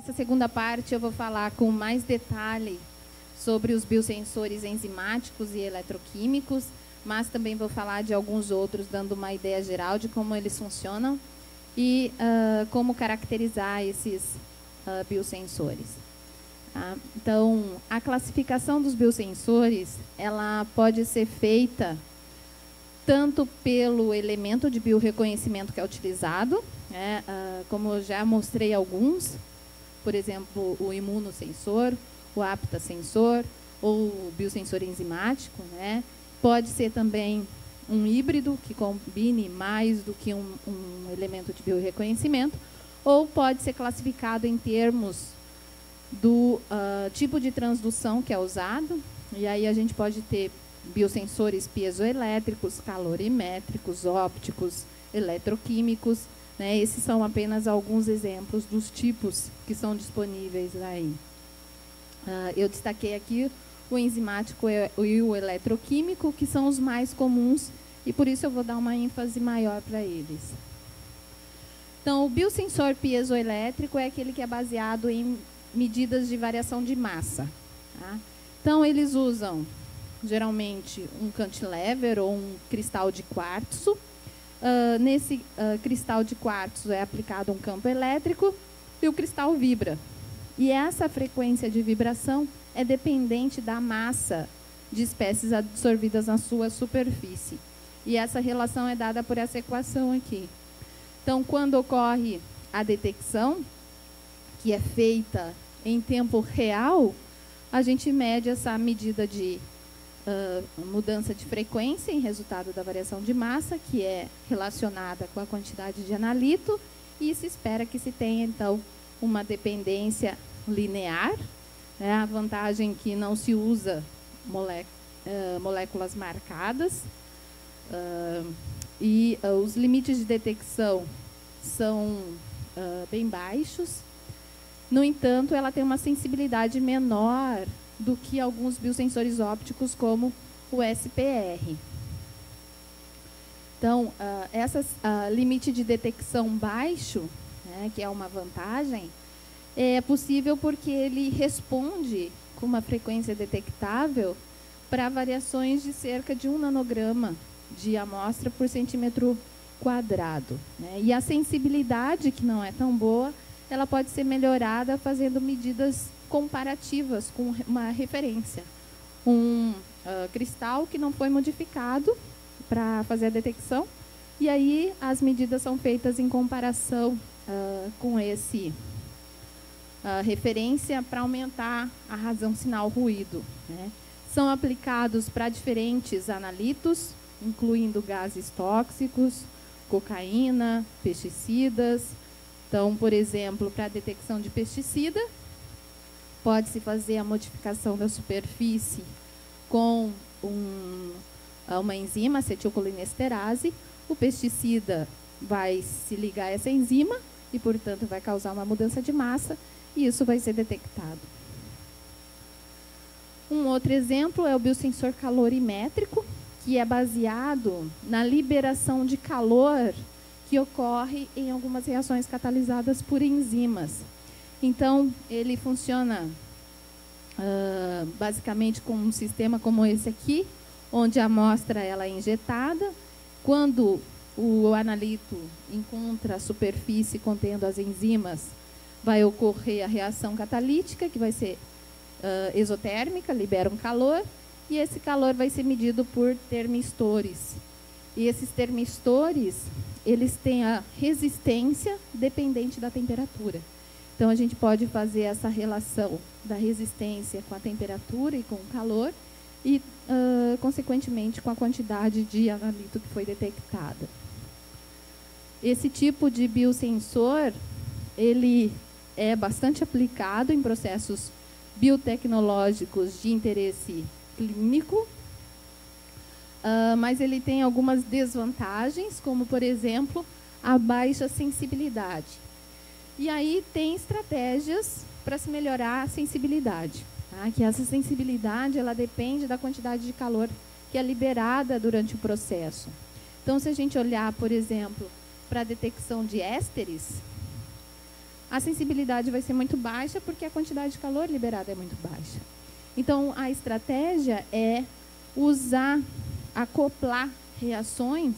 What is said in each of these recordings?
Nessa segunda parte eu vou falar com mais detalhe sobre os biosensores enzimáticos e eletroquímicos, mas também vou falar de alguns outros, dando uma ideia geral de como eles funcionam e como caracterizar esses biosensores. Então, a classificação dos biosensores, ela pode ser feita tanto pelo elemento de biorreconhecimento que é utilizado, como eu já mostrei alguns, por exemplo, o imunossensor, o aptasensor ou o biosensor enzimático, né? Pode ser também um híbrido que combine mais do que um elemento de biorreconhecimento, ou pode ser classificado em termos do tipo de transdução que é usado, e aí a gente pode ter biosensores piezoelétricos, calorimétricos, ópticos, eletroquímicos, né? Esses são apenas alguns exemplos dos tipos que são disponíveis aí. Eu destaquei aqui o enzimático e o eletroquímico, que são os mais comuns, e por isso eu vou dar uma ênfase maior para eles. Então, o biosensor piezoelétrico é aquele que é baseado em medidas de variação de massa. Tá? Então, eles usam, geralmente, um cantilever ou um cristal de quartzo. Nesse cristal de quartzo é aplicado um campo elétrico e o cristal vibra. E essa frequência de vibração é dependente da massa de espécies absorvidas na sua superfície. E essa relação é dada por essa equação aqui. Então, quando ocorre a detecção, que é feita em tempo real, a gente mede essa medida de mudança de frequência em resultado da variação de massa, que é relacionada com a quantidade de analito, e se espera que se tenha, então, uma dependência linear, né? A vantagem é que não se usa moléculas marcadas, e os limites de detecção são bem baixos. No entanto, ela tem uma sensibilidade menor do que alguns biosensores ópticos, como o SPR. Então, esse limite de detecção baixo, né, que é uma vantagem, é possível porque ele responde com uma frequência detectável para variações de cerca de 1 nanograma de amostra por centímetro quadrado, né? E a sensibilidade, que não é tão boa, ela pode ser melhorada fazendo medidas comparativas com uma referência. Um cristal que não foi modificado para fazer a detecção, e aí as medidas são feitas em comparação com esse referência para aumentar a razão sinal-ruído, né? São aplicados para diferentes analitos, incluindo gases tóxicos, cocaína, pesticidas. Então, por exemplo, para a detecção de pesticida, pode-se fazer a modificação da superfície com uma enzima, acetilcolinesterase. O pesticida vai se ligar a essa enzima e, portanto, vai causar uma mudança de massa, e isso vai ser detectado. Um outro exemplo é o biosensor calorimétrico, que é baseado na liberação de calor que ocorre em algumas reações catalisadas por enzimas. Então, ele funciona basicamente com um sistema como esse aqui, onde a amostra ela é injetada. Quando o analito encontra a superfície contendo as enzimas, vai ocorrer a reação catalítica, que vai ser exotérmica, libera um calor, e esse calor vai ser medido por termistores. E esses termistores, eles têm a resistência dependente da temperatura. Então, a gente pode fazer essa relação da resistência com a temperatura e com o calor, e, consequentemente, com a quantidade de analito que foi detectada. Esse tipo de biosensor, ele é bastante aplicado em processos biotecnológicos de interesse clínico, mas ele tem algumas desvantagens, como, por exemplo, a baixa sensibilidade. E aí tem estratégias para se melhorar a sensibilidade, tá? Que essa sensibilidade ela depende da quantidade de calor que é liberada durante o processo. Então, se a gente olhar, por exemplo, para a detecção de ésteres, a sensibilidade vai ser muito baixa porque a quantidade de calor liberada é muito baixa. Então, a estratégia é acoplar reações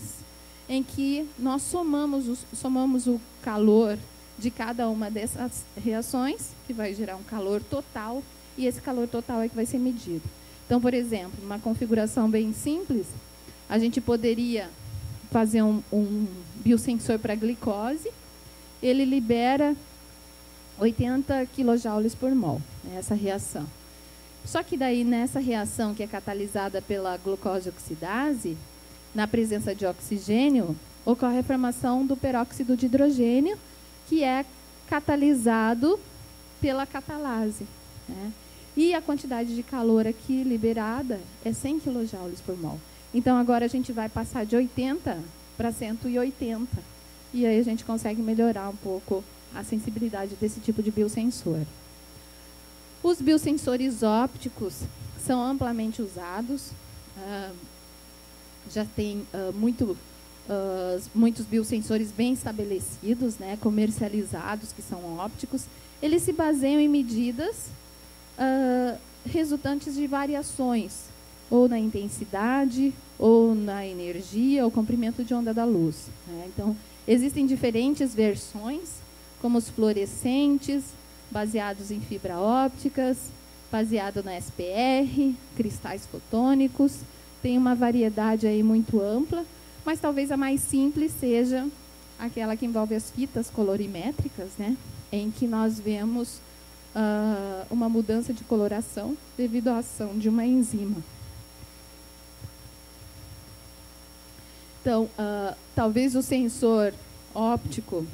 em que nós somamos o calor de cada uma dessas reações, que vai gerar um calor total, e esse calor total é que vai ser medido. Então, por exemplo, uma configuração bem simples, a gente poderia fazer um biosensor para glicose, ele libera 80 kJ por mol, essa reação. Só que daí, nessa reação que é catalisada pela glucose oxidase, na presença de oxigênio, ocorre a formação do peróxido de hidrogênio, que é catalisado pela catalase, né? E a quantidade de calor aqui liberada é 100 kJ por mol. Então, agora a gente vai passar de 80 para 180. E aí a gente consegue melhorar um pouco a sensibilidade desse tipo de biosensor. Os biosensores ópticos são amplamente usados. Já tem muitos biosensores bem estabelecidos, né, comercializados, que são ópticos. Eles se baseiam em medidas resultantes de variações, ou na intensidade, ou na energia, ou comprimento de onda da luz, né? Então, existem diferentes versões, como os fluorescentes, baseados em fibra ópticas, baseado na SPR, cristais fotônicos. Tem uma variedade aí muito ampla, mas talvez a mais simples seja aquela que envolve as fitas colorimétricas, né, em que nós vemos uma mudança de coloração devido à ação de uma enzima. Então, talvez o sensor óptico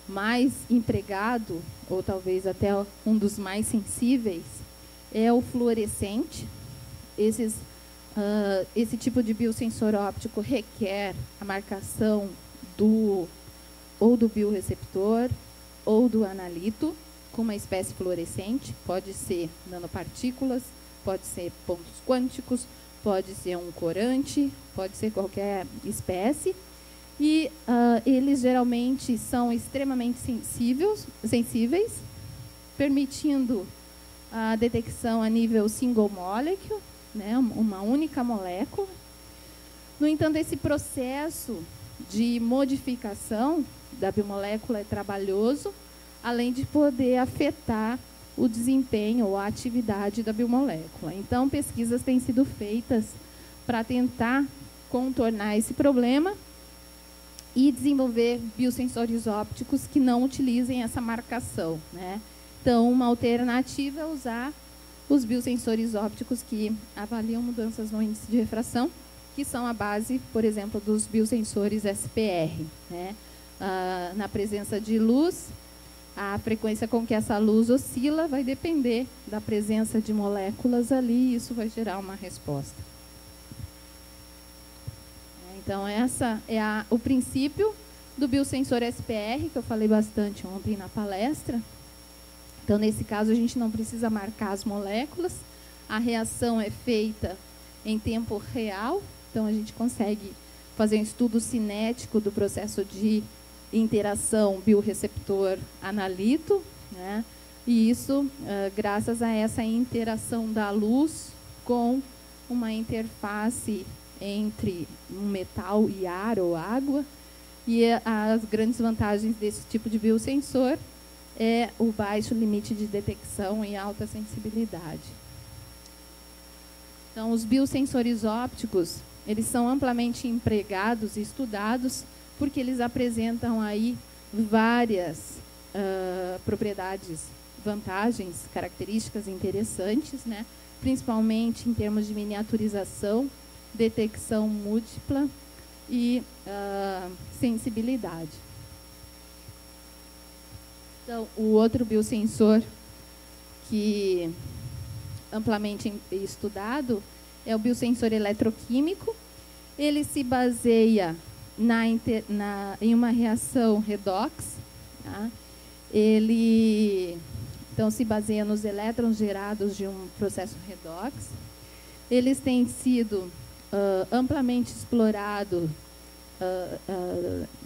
mais empregado, ou talvez até um dos mais sensíveis, é o fluorescente. Esse tipo de biosensor óptico requer a marcação ou do biorreceptor ou do analito com uma espécie fluorescente. Pode ser nanopartículas, pode ser pontos quânticos, pode ser um corante, pode ser qualquer espécie. E eles geralmente são extremamente sensíveis, permitindo a detecção a nível single molecule, né, uma única molécula. No entanto, esse processo de modificação da biomolécula é trabalhoso, além de poder afetar o desempenho ou a atividade da biomolécula. Então, pesquisas têm sido feitas para tentar contornar esse problema e desenvolver biosensores ópticos que não utilizem essa marcação, né? Então, uma alternativa é usar os biosensores ópticos que avaliam mudanças no índice de refração, que são a base, por exemplo, dos biosensores SPR, né? Na presença de luz, a frequência com que essa luz oscila vai depender da presença de moléculas ali, e isso vai gerar uma resposta. Então, essa é o princípio do biosensor SPR, que eu falei bastante ontem na palestra. Então, nesse caso, a gente não precisa marcar as moléculas, a reação é feita em tempo real, então a gente consegue fazer um estudo cinético do processo de interação biorreceptor-analito, né? E isso, graças a essa interação da luz com uma interface entre um metal e ar ou água. E as grandes vantagens desse tipo de biosensor é o baixo limite de detecção e alta sensibilidade. Então, os biosensores ópticos, eles são amplamente empregados e estudados porque eles apresentam aí várias propriedades, vantagens, características interessantes, né? Principalmente em termos de miniaturização, detecção múltipla e sensibilidade. Então, o outro biosensor que amplamente estudado é o biosensor eletroquímico. Ele se baseia em uma reação redox. Tá? Ele, então, se baseia nos elétrons gerados de um processo redox. Eles têm sido amplamente explorados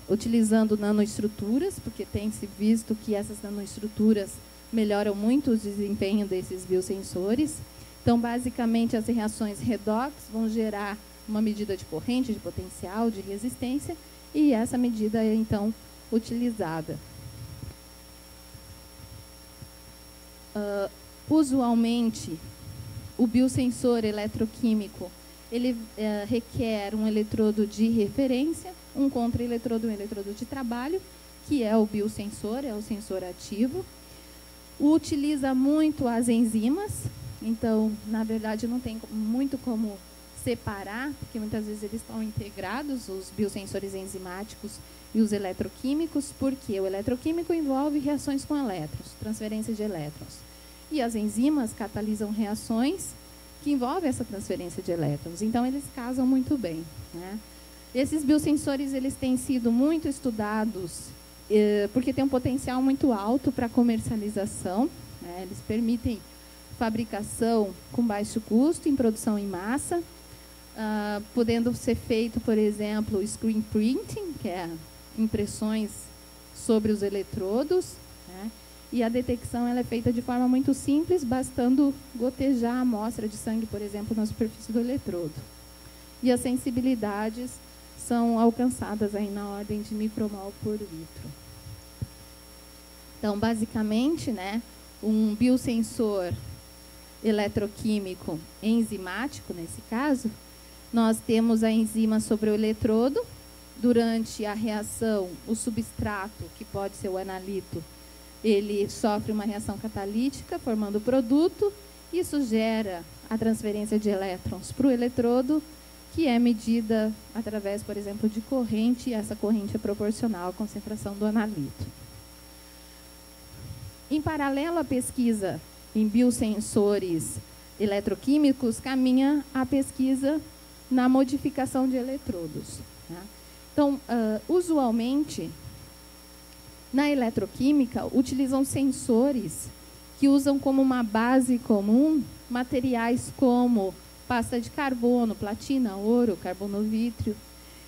utilizando nanoestruturas, porque tem se visto que essas nanoestruturas melhoram muito o desempenho desses biosensores. Então, basicamente, as reações redox vão gerar uma medida de corrente, de potencial, de resistência, e essa medida é, então, utilizada. Usualmente, o biosensor eletroquímico ele requer um eletrodo de referência, um contraeletrodo, um eletrodo de trabalho, que é o biosensor, é o sensor ativo. Utiliza muito as enzimas, então, na verdade, não tem muito como separar, porque muitas vezes eles estão integrados, os biosensores enzimáticos e os eletroquímicos, porque o eletroquímico envolve reações com elétrons, transferência de elétrons. E as enzimas catalisam reações que envolvem essa transferência de elétrons. Então, eles casam muito bem, né? Esses biosensores eles têm sido muito estudados porque tem um potencial muito alto para comercialização, né? Eles permitem fabricação com baixo custo, em produção em massa, podendo ser feito, por exemplo, screen printing, que é impressões sobre os eletrodos, né? E a detecção ela é feita de forma muito simples, bastando gotejar a amostra de sangue, por exemplo, na superfície do eletrodo. E as sensibilidades são alcançadas aí na ordem de micromol por litro. Então, basicamente, né, um biosensor eletroquímico enzimático, nesse caso, nós temos a enzima sobre o eletrodo. Durante a reação, o substrato, que pode ser o analito, ele sofre uma reação catalítica, formando o produto. Isso gera a transferência de elétrons para o eletrodo, que é medida através, por exemplo, de corrente, e essa corrente é proporcional à concentração do analito. Em paralelo à pesquisa em biosensores eletroquímicos, caminha a pesquisa na modificação de eletrodos, tá? Então, usualmente, na eletroquímica, utilizam sensores que usam como uma base comum materiais como pasta de carbono, platina, ouro, carbono vítreo.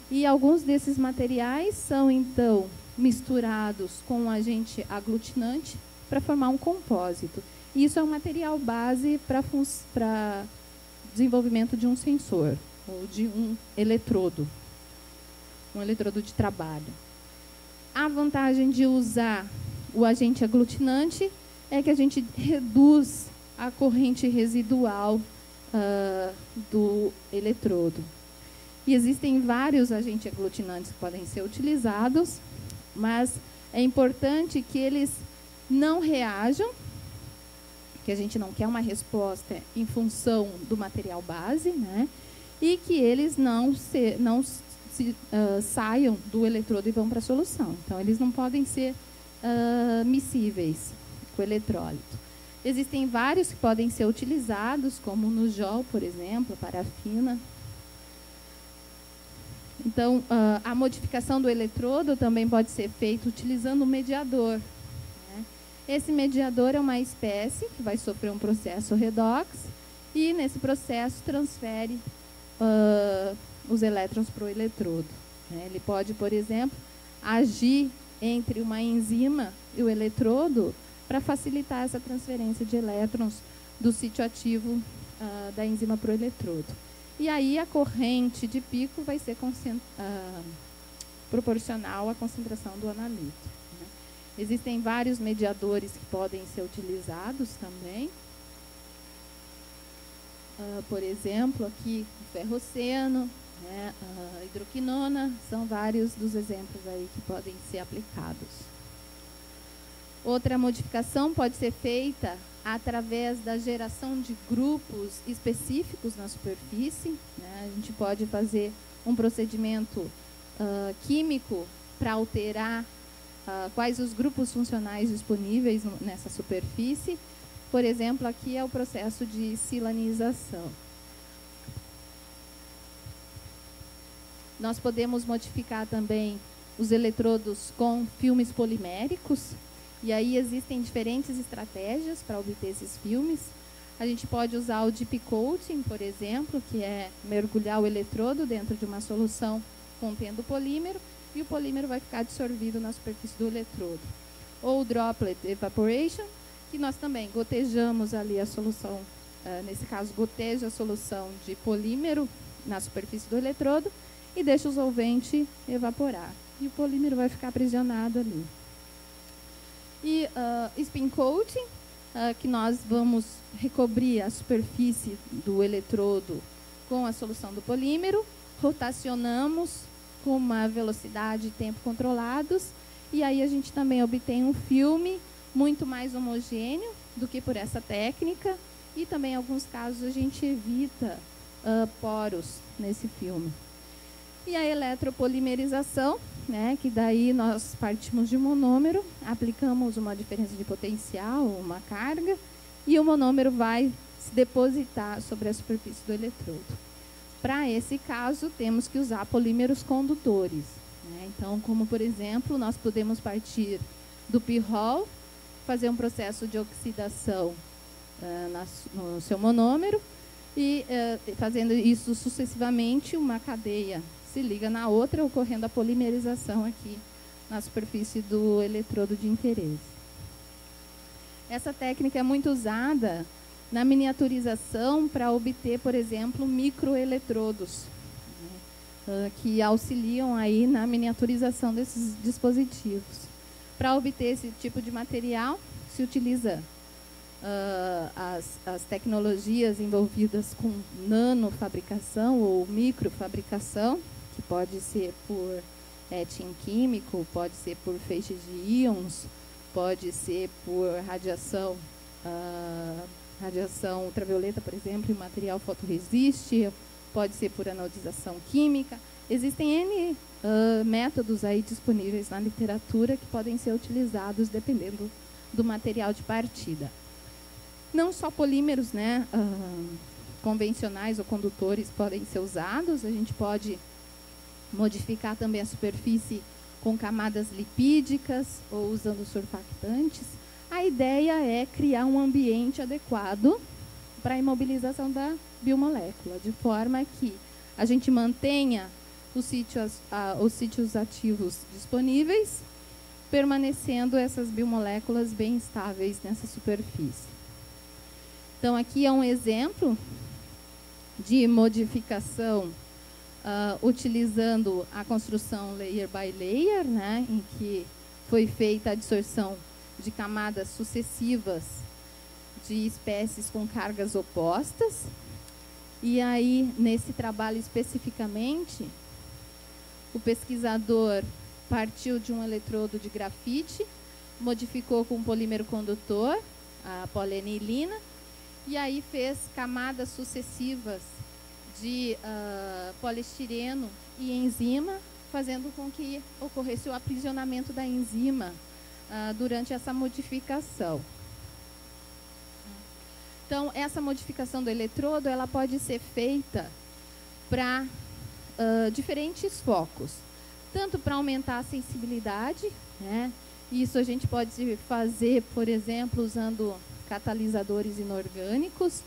E alguns desses materiais são, então, misturados com um agente aglutinante para formar um compósito. E isso é um material base para desenvolvimento de um sensor, ou de um eletrodo de trabalho. A vantagem de usar o agente aglutinante é que a gente reduz a corrente residual do eletrodo. E existem vários agentes aglutinantes que podem ser utilizados, mas é importante que eles não reajam, que a gente não quer uma resposta em função do material base, né? E que eles não saiam do eletrodo e vão para a solução. Então, eles não podem ser miscíveis com o eletrólito. Existem vários que podem ser utilizados, como no JOL, por exemplo, parafina. Então, a modificação do eletrodo também pode ser feita utilizando um mediador, né? Esse mediador é uma espécie que vai sofrer um processo redox e, nesse processo, transfere os elétrons para o eletrodo, né? Ele pode, por exemplo, agir entre uma enzima e o eletrodo para facilitar essa transferência de elétrons do sítio ativo da enzima para o eletrodo. E aí a corrente de pico vai ser proporcional à concentração do analito, né? Existem vários mediadores que podem ser utilizados também. Por exemplo, aqui o ferroceno, né, a hidroquinona, são vários dos exemplos aí que podem ser aplicados. Outra modificação pode ser feita através da geração de grupos específicos na superfície, né? A gente pode fazer um procedimento químico para alterar quais os grupos funcionais disponíveis nessa superfície. Por exemplo, aqui é o processo de silanização. Nós podemos modificar também os eletrodos com filmes poliméricos. E aí existem diferentes estratégias para obter esses filmes. A gente pode usar o deep coating, por exemplo, que é mergulhar o eletrodo dentro de uma solução contendo polímero, e o polímero vai ficar dissolvido na superfície do eletrodo. Ou droplet evaporation, que nós também gotejamos ali a solução, nesse caso, goteja a solução de polímero na superfície do eletrodo e deixa o solvente evaporar. E o polímero vai ficar aprisionado ali. E spin coating, que nós vamos recobrir a superfície do eletrodo com a solução do polímero, rotacionamos com uma velocidade e tempo controlados, e aí a gente também obtém um filme muito mais homogêneo do que por essa técnica, e também em alguns casos a gente evita poros nesse filme. E a eletropolimerização, né, que daí nós partimos de um monômero, aplicamos uma diferença de potencial, uma carga, e o monômero vai se depositar sobre a superfície do eletrodo. Para esse caso, temos que usar polímeros condutores, né? Então, como por exemplo, nós podemos partir do pirrol, fazer um processo de oxidação no seu monômero, e fazendo isso sucessivamente, uma cadeia se liga na outra, ocorrendo a polimerização aqui na superfície do eletrodo de interesse. Essa técnica é muito usada na miniaturização para obter, por exemplo, microeletrodos, né, que auxiliam aí na miniaturização desses dispositivos. Para obter esse tipo de material, se utiliza as tecnologias envolvidas com nanofabricação ou microfabricação, que pode ser por etching químico, pode ser por feixes de íons, pode ser por radiação ultravioleta, por exemplo, e o material fotorresiste, pode ser por anodização química. Existem N métodos aí disponíveis na literatura que podem ser utilizados dependendo do material de partida. Não só polímeros, né, convencionais ou condutores podem ser usados, a gente pode modificar também a superfície com camadas lipídicas ou usando surfactantes. A ideia é criar um ambiente adequado para a imobilização da biomolécula, de forma que a gente mantenha os sítios ativos disponíveis, permanecendo essas biomoléculas bem estáveis nessa superfície. Então, aqui é um exemplo de modificação utilizando a construção layer by layer, né, em que foi feita a adsorção de camadas sucessivas de espécies com cargas opostas. E aí, nesse trabalho especificamente, o pesquisador partiu de um eletrodo de grafite, modificou com um polímero condutor, a polianilina, e aí fez camadas sucessivas de poliestireno e enzima, fazendo com que ocorresse o aprisionamento da enzima durante essa modificação. Então, essa modificação do eletrodo, ela pode ser feita para diferentes focos. Tanto para aumentar a sensibilidade, né? Isso a gente pode fazer, por exemplo, usando catalisadores inorgânicos,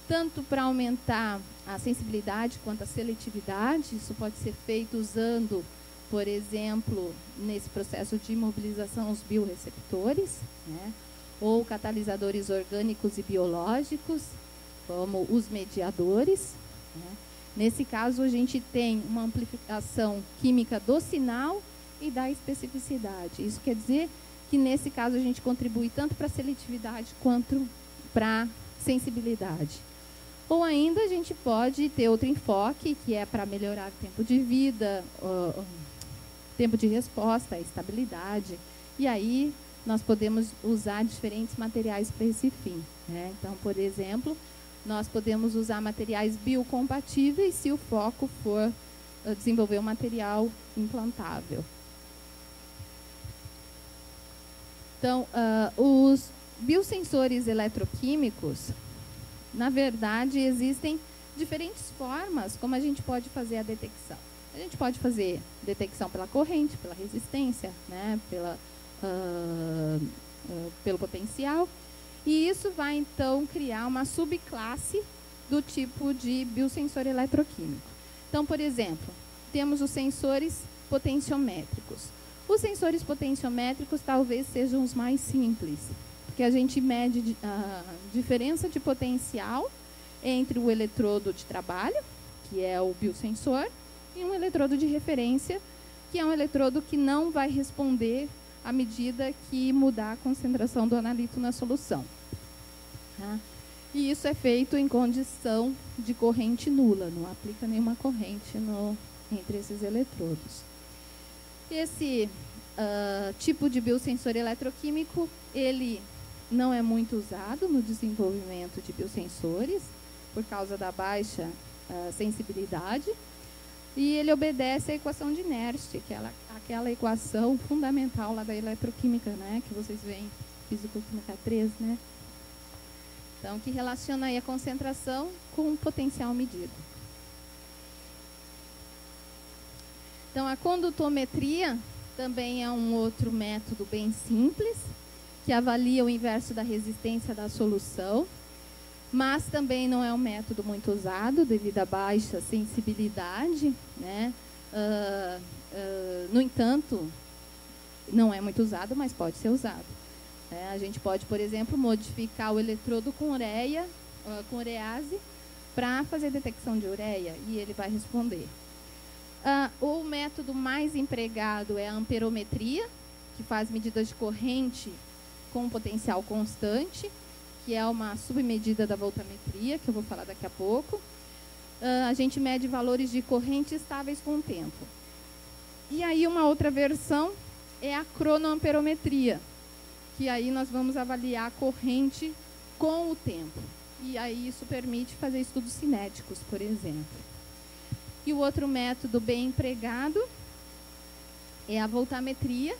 tanto para aumentar a sensibilidade quanto a seletividade. Isso pode ser feito usando, por exemplo, nesse processo de imobilização, os bioreceptores, né? Ou catalisadores orgânicos e biológicos, como os mediadores, né? Nesse caso, a gente tem uma amplificação química do sinal e da especificidade. Isso quer dizer que, nesse caso, a gente contribui tanto para a seletividade quanto para a sensibilidade. Ou ainda, a gente pode ter outro enfoque, que é para melhorar o tempo de vida, tempo de resposta, a estabilidade. E aí, nós podemos usar diferentes materiais para esse fim, né? Então, por exemplo, nós podemos usar materiais biocompatíveis se o foco for desenvolver um material implantável. Então, os biosensores eletroquímicos, na verdade, existem diferentes formas como a gente pode fazer a detecção. A gente pode fazer detecção pela corrente, pela resistência, né, pelo potencial. E isso vai, então, criar uma subclasse do tipo de biosensor eletroquímico. Então, por exemplo, temos os sensores potenciométricos. Os sensores potenciométricos talvez sejam os mais simples, porque a gente mede a diferença de potencial entre o eletrodo de trabalho, que é o biosensor, e um eletrodo de referência, que é um eletrodo que não vai responder à medida que mudar a concentração do analito na solução. Tá? E isso é feito em condição de corrente nula, não aplica nenhuma corrente entre esses eletrodos. Esse tipo de biosensor eletroquímico, ele não é muito usado no desenvolvimento de biosensores, por causa da baixa sensibilidade, e ele obedece à equação de Nernst, aquela equação fundamental lá da eletroquímica, né, que vocês veem, Físico-Química 3, né? Então, que relaciona aí a concentração com o potencial medido. Então, a condutometria também é um outro método bem simples, que avalia o inverso da resistência da solução, mas também não é um método muito usado devido à baixa sensibilidade, né? No entanto, não é muito usado, mas pode ser usado. A gente pode, por exemplo, modificar o eletrodo com urease para fazer detecção de ureia e ele vai responder. O método mais empregado é a amperometria, que faz medidas de corrente com potencial constante, que é uma submedida da voltametria, que eu vou falar daqui a pouco. A gente mede valores de corrente estáveis com o tempo. E aí uma outra versão é a cronoamperometria, que aí nós vamos avaliar a corrente com o tempo. E aí isso permite fazer estudos cinéticos, por exemplo. E o outro método bem empregado é a voltametria,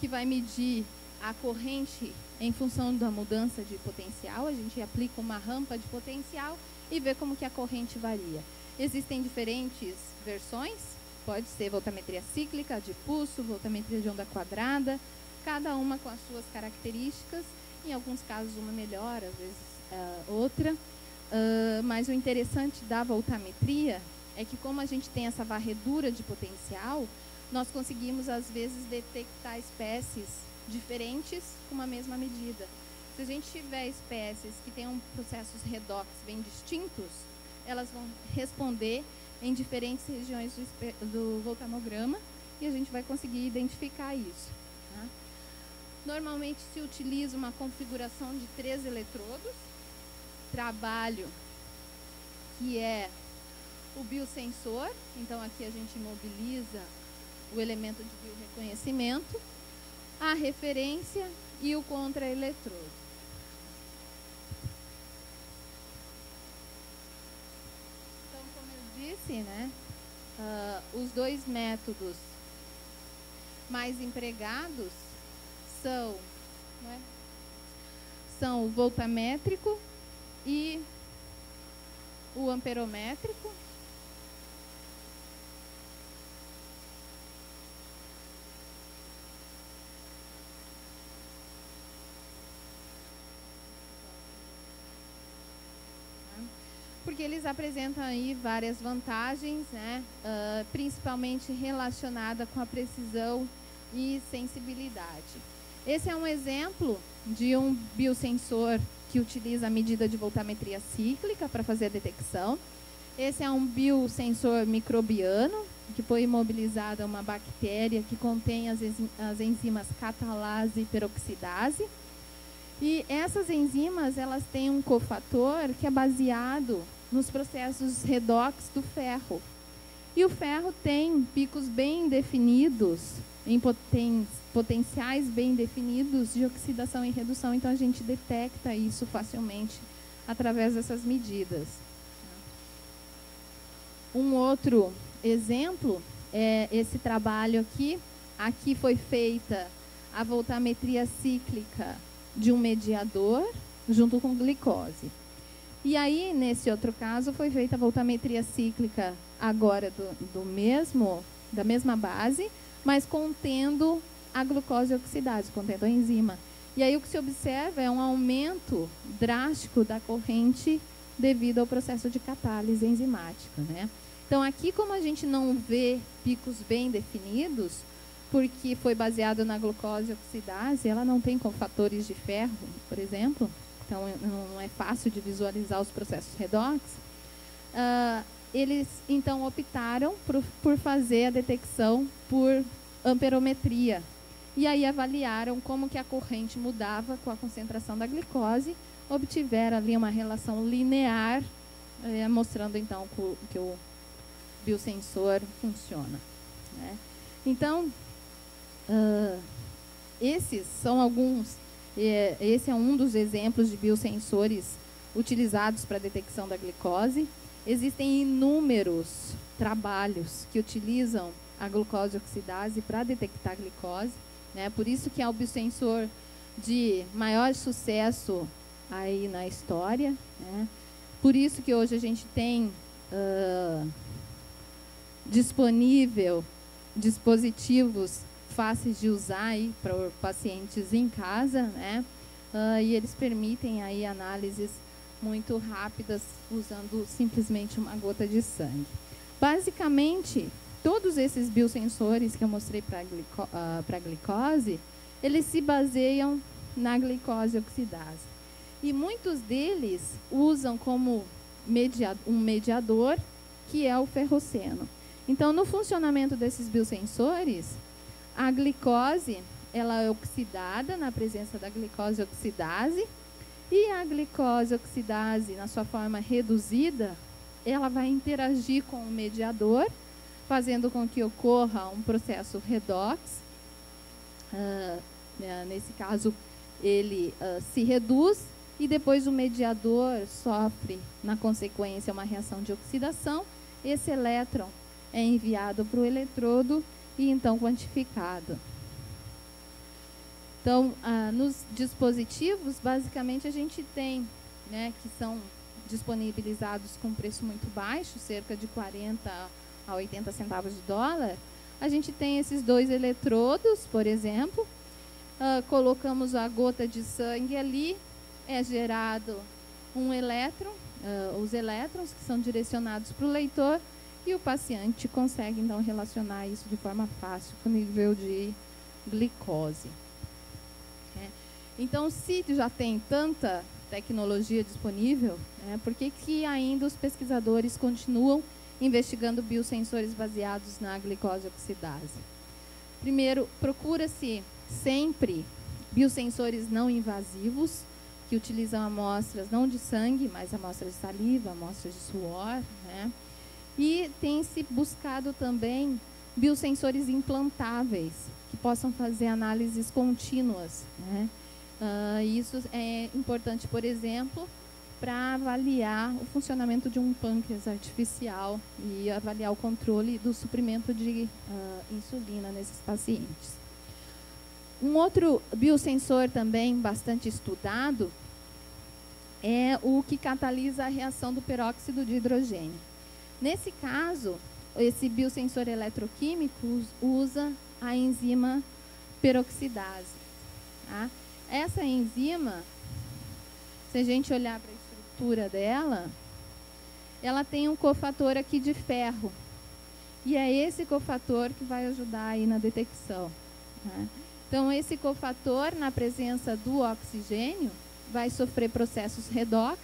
que vai medir a corrente em função da mudança de potencial. A gente aplica uma rampa de potencial e vê como que a corrente varia. Existem diferentes versões, pode ser voltametria cíclica, de pulso, voltametria de onda quadrada, cada uma com as suas características, em alguns casos uma melhor, às vezes outra. Mas o interessante da voltametria é que, como a gente tem essa varredura de potencial, nós conseguimos, às vezes, detectar espécies diferentes com uma mesma medida. Se a gente tiver espécies que tenham processos redox bem distintos, elas vão responder em diferentes regiões do voltamograma e a gente vai conseguir identificar isso. Tá? Normalmente se utiliza uma configuração de 3 eletrodos, trabalho, que é o biosensor, então aqui a gente mobiliza o elemento de biorreconhecimento, a referência e o contraeletrodo. Então, como eu disse, né, os dois métodos mais empregados são o voltamétrico e o amperométrico. Porque eles apresentam aí várias vantagens, né? Principalmente relacionada com a precisão e sensibilidade. Esse é um exemplo de um biosensor que utiliza a medida de voltametria cíclica para fazer a detecção. Esse é um biosensor microbiano, que foi imobilizada uma bactéria que contém as enzimas catalase e peroxidase. E essas enzimas, elas têm um cofator que é baseado nos processos redox do ferro. E o ferro tem picos bem definidos, em potenciais bem definidos de oxidação e redução. Então, a gente detecta isso facilmente através dessas medidas. Um outro exemplo é esse trabalho aqui. Aqui foi feita a voltametria cíclica de um mediador junto com glicose. E aí, nesse outro caso, foi feita a voltametria cíclica agora da mesma base, mas contendo a glucose oxidase, contendo a enzima. E aí o que se observa é um aumento drástico da corrente devido ao processo de catálise enzimática, né? Então, aqui, como a gente não vê picos bem definidos, porque foi baseado na glucose oxidase, ela não tem cofatores de ferro, por exemplo, então não é fácil de visualizar os processos redox, eles, então, optaram por fazer a detecção por amperometria. E aí avaliaram como que a corrente mudava com a concentração da glicose, obtiveram ali uma relação linear, mostrando, então, que o biosensor funciona, né? Então, esses são alguns, esse é um dos exemplos de biosensores utilizados para a detecção da glicose. Existem inúmeros trabalhos que utilizam a glucose oxidase para detectar a glicose, né? Por isso que é o biosensor de maior sucesso aí na história, né? Por isso que hoje a gente tem disponível dispositivos fáceis de usar aí para pacientes em casa, né? E eles permitem aí análises muito rápidas usando simplesmente uma gota de sangue. Basicamente, todos esses biosensores que eu mostrei para a glicose, eles se baseiam na glicose oxidase. E muitos deles usam como um mediador, que é o ferroceno. Então, no funcionamento desses biosensores, a glicose ela é oxidada na presença da glicose oxidase, e a glicose oxidase, na sua forma reduzida, ela vai interagir com o mediador, fazendo com que ocorra um processo redox. Nesse caso, ele se reduz e depois o mediador sofre, na consequência, uma reação de oxidação. Esse elétron é enviado para o eletrodo e então quantificado. Então, nos dispositivos, basicamente a gente tem, né, que são disponibilizados com preço muito baixo, cerca de 40 a 80 centavos de dólar. A gente tem esses dois eletrodos, por exemplo, colocamos a gota de sangue ali, é gerado um elétron, os elétrons que são direcionados para o leitor, e o paciente consegue, então, relacionar isso de forma fácil com o nível de glicose. Então, se já tem tanta tecnologia disponível, por que ainda os pesquisadores continuam investigando biosensores baseados na glicose oxidase? Primeiro, procura-se sempre biosensores não invasivos, que utilizam amostras não de sangue, mas amostras de saliva, amostras de suor, né? E tem se buscado também biosensores implantáveis, que possam fazer análises contínuas, né? Isso é importante, por exemplo, para avaliar o funcionamento de um pâncreas artificial e avaliar o controle do suprimento de insulina nesses pacientes. Um outro biosensor também bastante estudado é o que catalisa a reação do peróxido de hidrogênio. Nesse caso, esse biosensor eletroquímico usa a enzima peroxidase. Tá? Essa enzima, se a gente olhar para a estrutura dela, ela tem um cofator aqui de ferro. E é esse cofator que vai ajudar aí na detecção. Tá? Então, esse cofator, na presença do oxigênio, vai sofrer processos redox,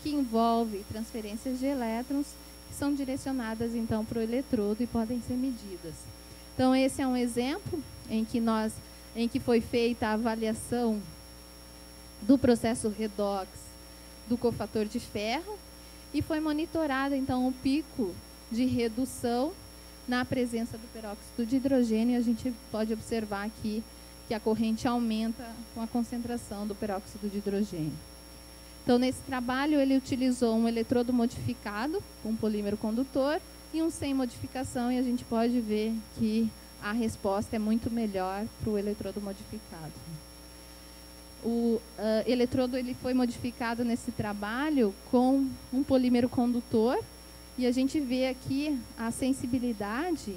que envolve transferências de elétrons, que são direcionadas, então, para o eletrodo e podem ser medidas. Então, esse é um exemplo em que foi feita a avaliação do processo redox do cofator de ferro e foi monitorado, então, o pico de redução na presença do peróxido de hidrogênio. A gente pode observar aqui que a corrente aumenta com a concentração do peróxido de hidrogênio. Então, nesse trabalho, ele utilizou um eletrodo modificado, com polímero condutor, e um sem modificação, e a gente pode ver que a resposta é muito melhor para o eletrodo modificado. O eletrodo ele foi modificado nesse trabalho com um polímero condutor, e a gente vê aqui a sensibilidade,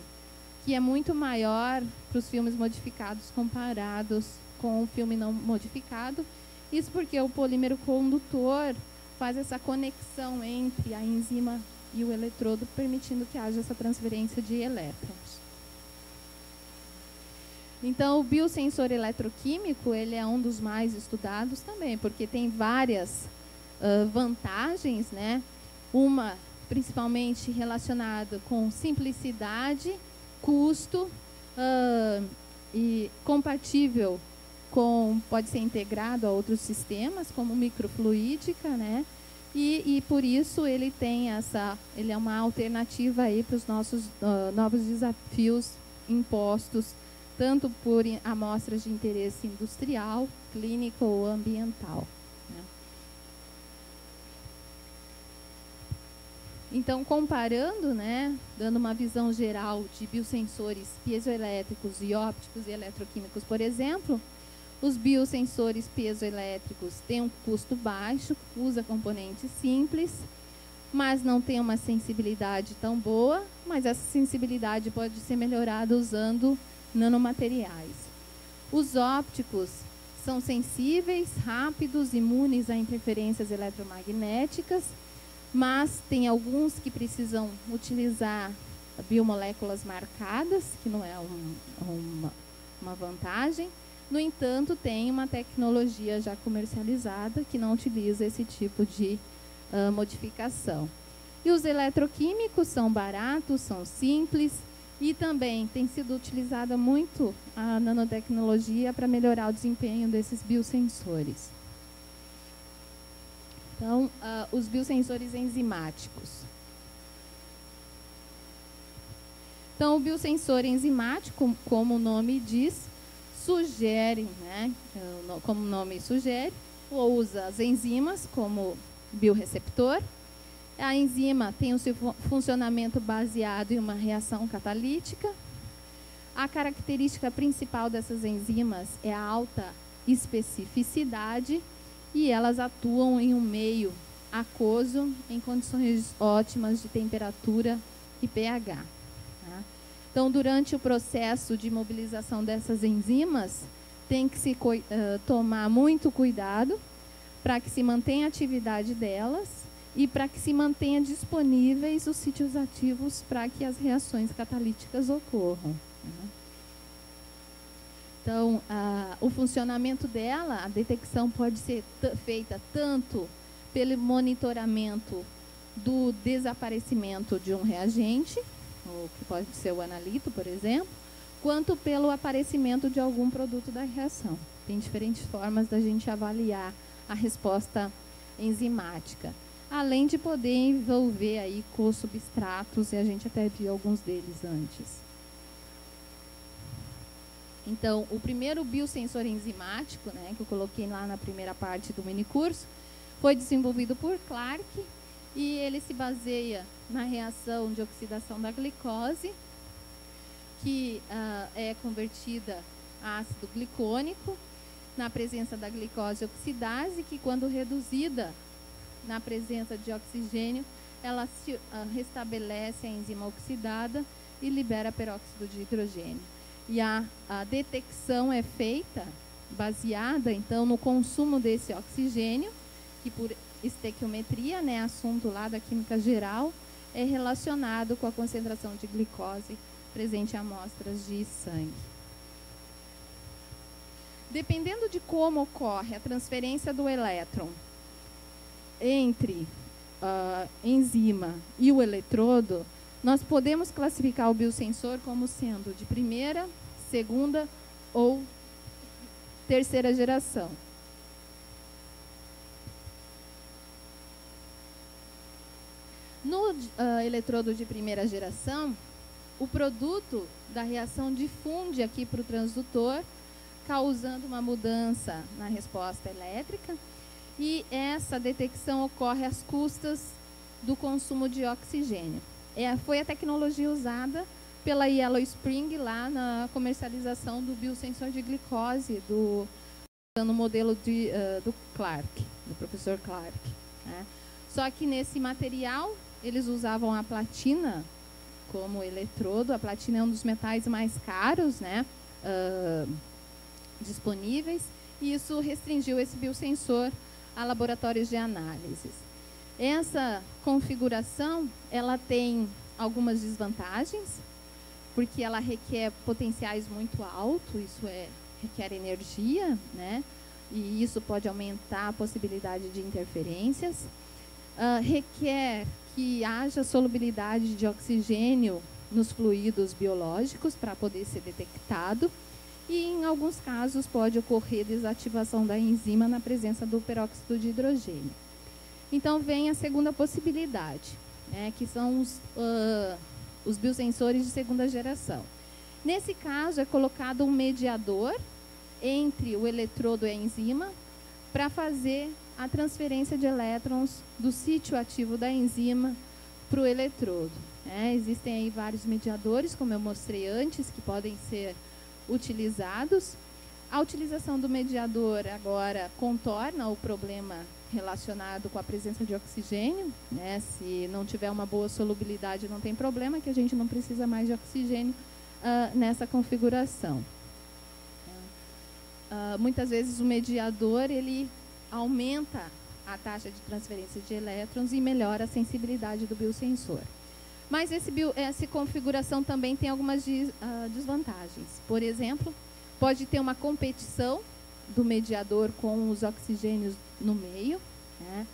que é muito maior para os filmes modificados comparados com o filme não modificado. Isso porque o polímero condutor faz essa conexão entre a enzima e o eletrodo, permitindo que haja essa transferência de elétrons. Então, o biosensor eletroquímico, ele é um dos mais estudados também, porque tem várias vantagens, né? Uma, principalmente, relacionada com simplicidade, custo e compatível com, pode ser integrado a outros sistemas, como microfluídica, né? E por isso ele tem ele é uma alternativa aí para os nossos novos desafios impostos, tanto por amostras de interesse industrial, clínico ou ambiental, né? Então, comparando, né, dando uma visão geral de biosensores piezoelétricos e ópticos e eletroquímicos, por exemplo, os biosensores piezoelétricos têm um custo baixo, usa componentes simples, mas não tem uma sensibilidade tão boa, mas essa sensibilidade pode ser melhorada usando nanomateriais. Os ópticos são sensíveis, rápidos, imunes a interferências eletromagnéticas, mas tem alguns que precisam utilizar biomoléculas marcadas, que não é uma vantagem. No entanto, tem uma tecnologia já comercializada que não utiliza esse tipo de modificação. E os eletroquímicos são baratos, são simples, e também tem sido utilizada muito a nanotecnologia para melhorar o desempenho desses biosensores. Então, os biosensores enzimáticos. Então, o biosensor enzimático, como o nome diz, sugere, né, como o nome sugere, usa as enzimas como biorreceptor. A enzima tem o seu funcionamento baseado em uma reação catalítica. A característica principal dessas enzimas é a alta especificidade e elas atuam em um meio aquoso em condições ótimas de temperatura e pH. Tá? Então, durante o processo de mobilização dessas enzimas, tem que se tomar muito cuidado para que se mantenha a atividade delas e para que se mantenha disponíveis os sítios ativos para que as reações catalíticas ocorram. Né? Então, o funcionamento dela, a detecção pode ser feita tanto pelo monitoramento do desaparecimento de um reagente, ou que pode ser o analito, por exemplo, quanto pelo aparecimento de algum produto da reação. Tem diferentes formas da gente avaliar a resposta enzimática, além de poder envolver aí co-substratos, e a gente até viu alguns deles antes. Então, o primeiro biosensor enzimático, né, que eu coloquei lá na primeira parte do minicurso, foi desenvolvido por Clark, e ele se baseia na reação de oxidação da glicose, que é convertida a ácido glicônico, na presença da glicose oxidase, que quando reduzida na presença de oxigênio, ela se restabelece a enzima oxidada e libera peróxido de hidrogênio. E a detecção é feita baseada, então, no consumo desse oxigênio, que por estequiometria, né, assunto lá da química geral, é relacionado com a concentração de glicose presente em amostras de sangue. Dependendo de como ocorre a transferência do elétron entre a enzima e o eletrodo, nós podemos classificar o biosensor como sendo de primeira, segunda ou terceira geração. No eletrodo de primeira geração, o produto da reação difunde aqui para o transdutor, causando uma mudança na resposta elétrica, e essa detecção ocorre às custas do consumo de oxigênio. Foi a tecnologia usada pela Yellow Spring lá na comercialização do biosensor de glicose, no modelo do Clark, do professor Clark. Né? Só que nesse material, eles usavam a platina como eletrodo. A platina é um dos metais mais caros, né, disponíveis, e isso restringiu esse biosensor a laboratórios de análises. Essa configuração, ela tem algumas desvantagens, porque ela requer potenciais muito altos, requer energia, né? E isso pode aumentar a possibilidade de interferências. Requer que haja solubilidade de oxigênio nos fluidos biológicos para poder ser detectado. E, em alguns casos, pode ocorrer desativação da enzima na presença do peróxido de hidrogênio. Então, vem a segunda possibilidade, né, que são os biosensores de segunda geração. Nesse caso, é colocado um mediador entre o eletrodo e a enzima para fazer a transferência de elétrons do sítio ativo da enzima para o eletrodo. Existem aí vários mediadores, como eu mostrei antes, que podem ser utilizados. A utilização do mediador agora contorna o problema relacionado com a presença de oxigênio, né? Se não tiver uma boa solubilidade, não tem problema, que a gente não precisa mais de oxigênio nessa configuração. Muitas vezes o mediador ele aumenta a taxa de transferência de elétrons e melhora a sensibilidade do biosensor. Mas essa configuração também tem algumas desvantagens. Por exemplo, pode ter uma competição do mediador com os oxigênios no meio, né?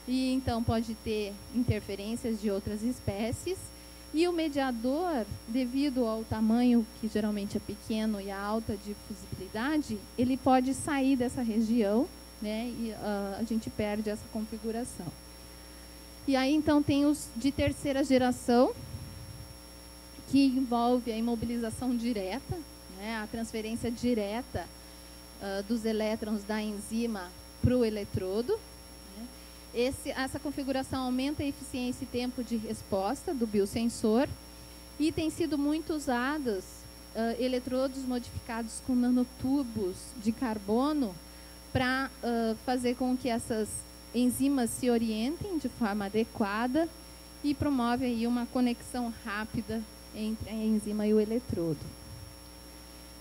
E então pode ter interferências de outras espécies. E o mediador, devido ao tamanho, que geralmente é pequeno, e a alta difusibilidade, ele pode sair dessa região, né? E a gente perde essa configuração. E aí, então, tem os de terceira geração, que envolve a imobilização direta, né? A transferência direta dos elétrons da enzima para o eletrodo. Né? Essa configuração aumenta a eficiência e tempo de resposta do biosensor e tem sido muito usados eletrodos modificados com nanotubos de carbono para fazer com que essas enzimas se orientem de forma adequada e promove aí uma conexão rápida entre a enzima e o eletrodo.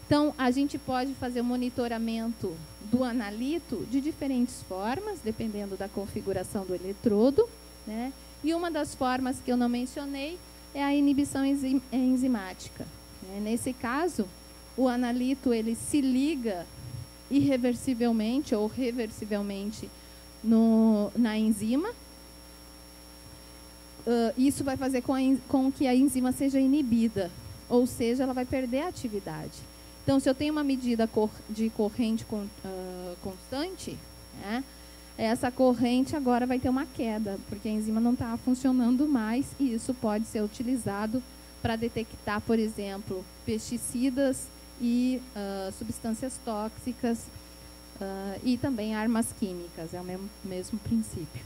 Então, a gente pode fazer o monitoramento do analito de diferentes formas, dependendo da configuração do eletrodo, né? E uma das formas que eu não mencionei é a inibição enzimática. Né? Nesse caso, o analito ele se liga irreversivelmente ou reversivelmente na enzima. Isso vai fazer com que a enzima seja inibida, ou seja, ela vai perder a atividade. Então, se eu tenho uma medida de corrente constante, né, essa corrente agora vai ter uma queda, porque a enzima não está funcionando mais, e isso pode ser utilizado para detectar, por exemplo, pesticidas e substâncias tóxicas e também armas químicas, é o mesmo princípio.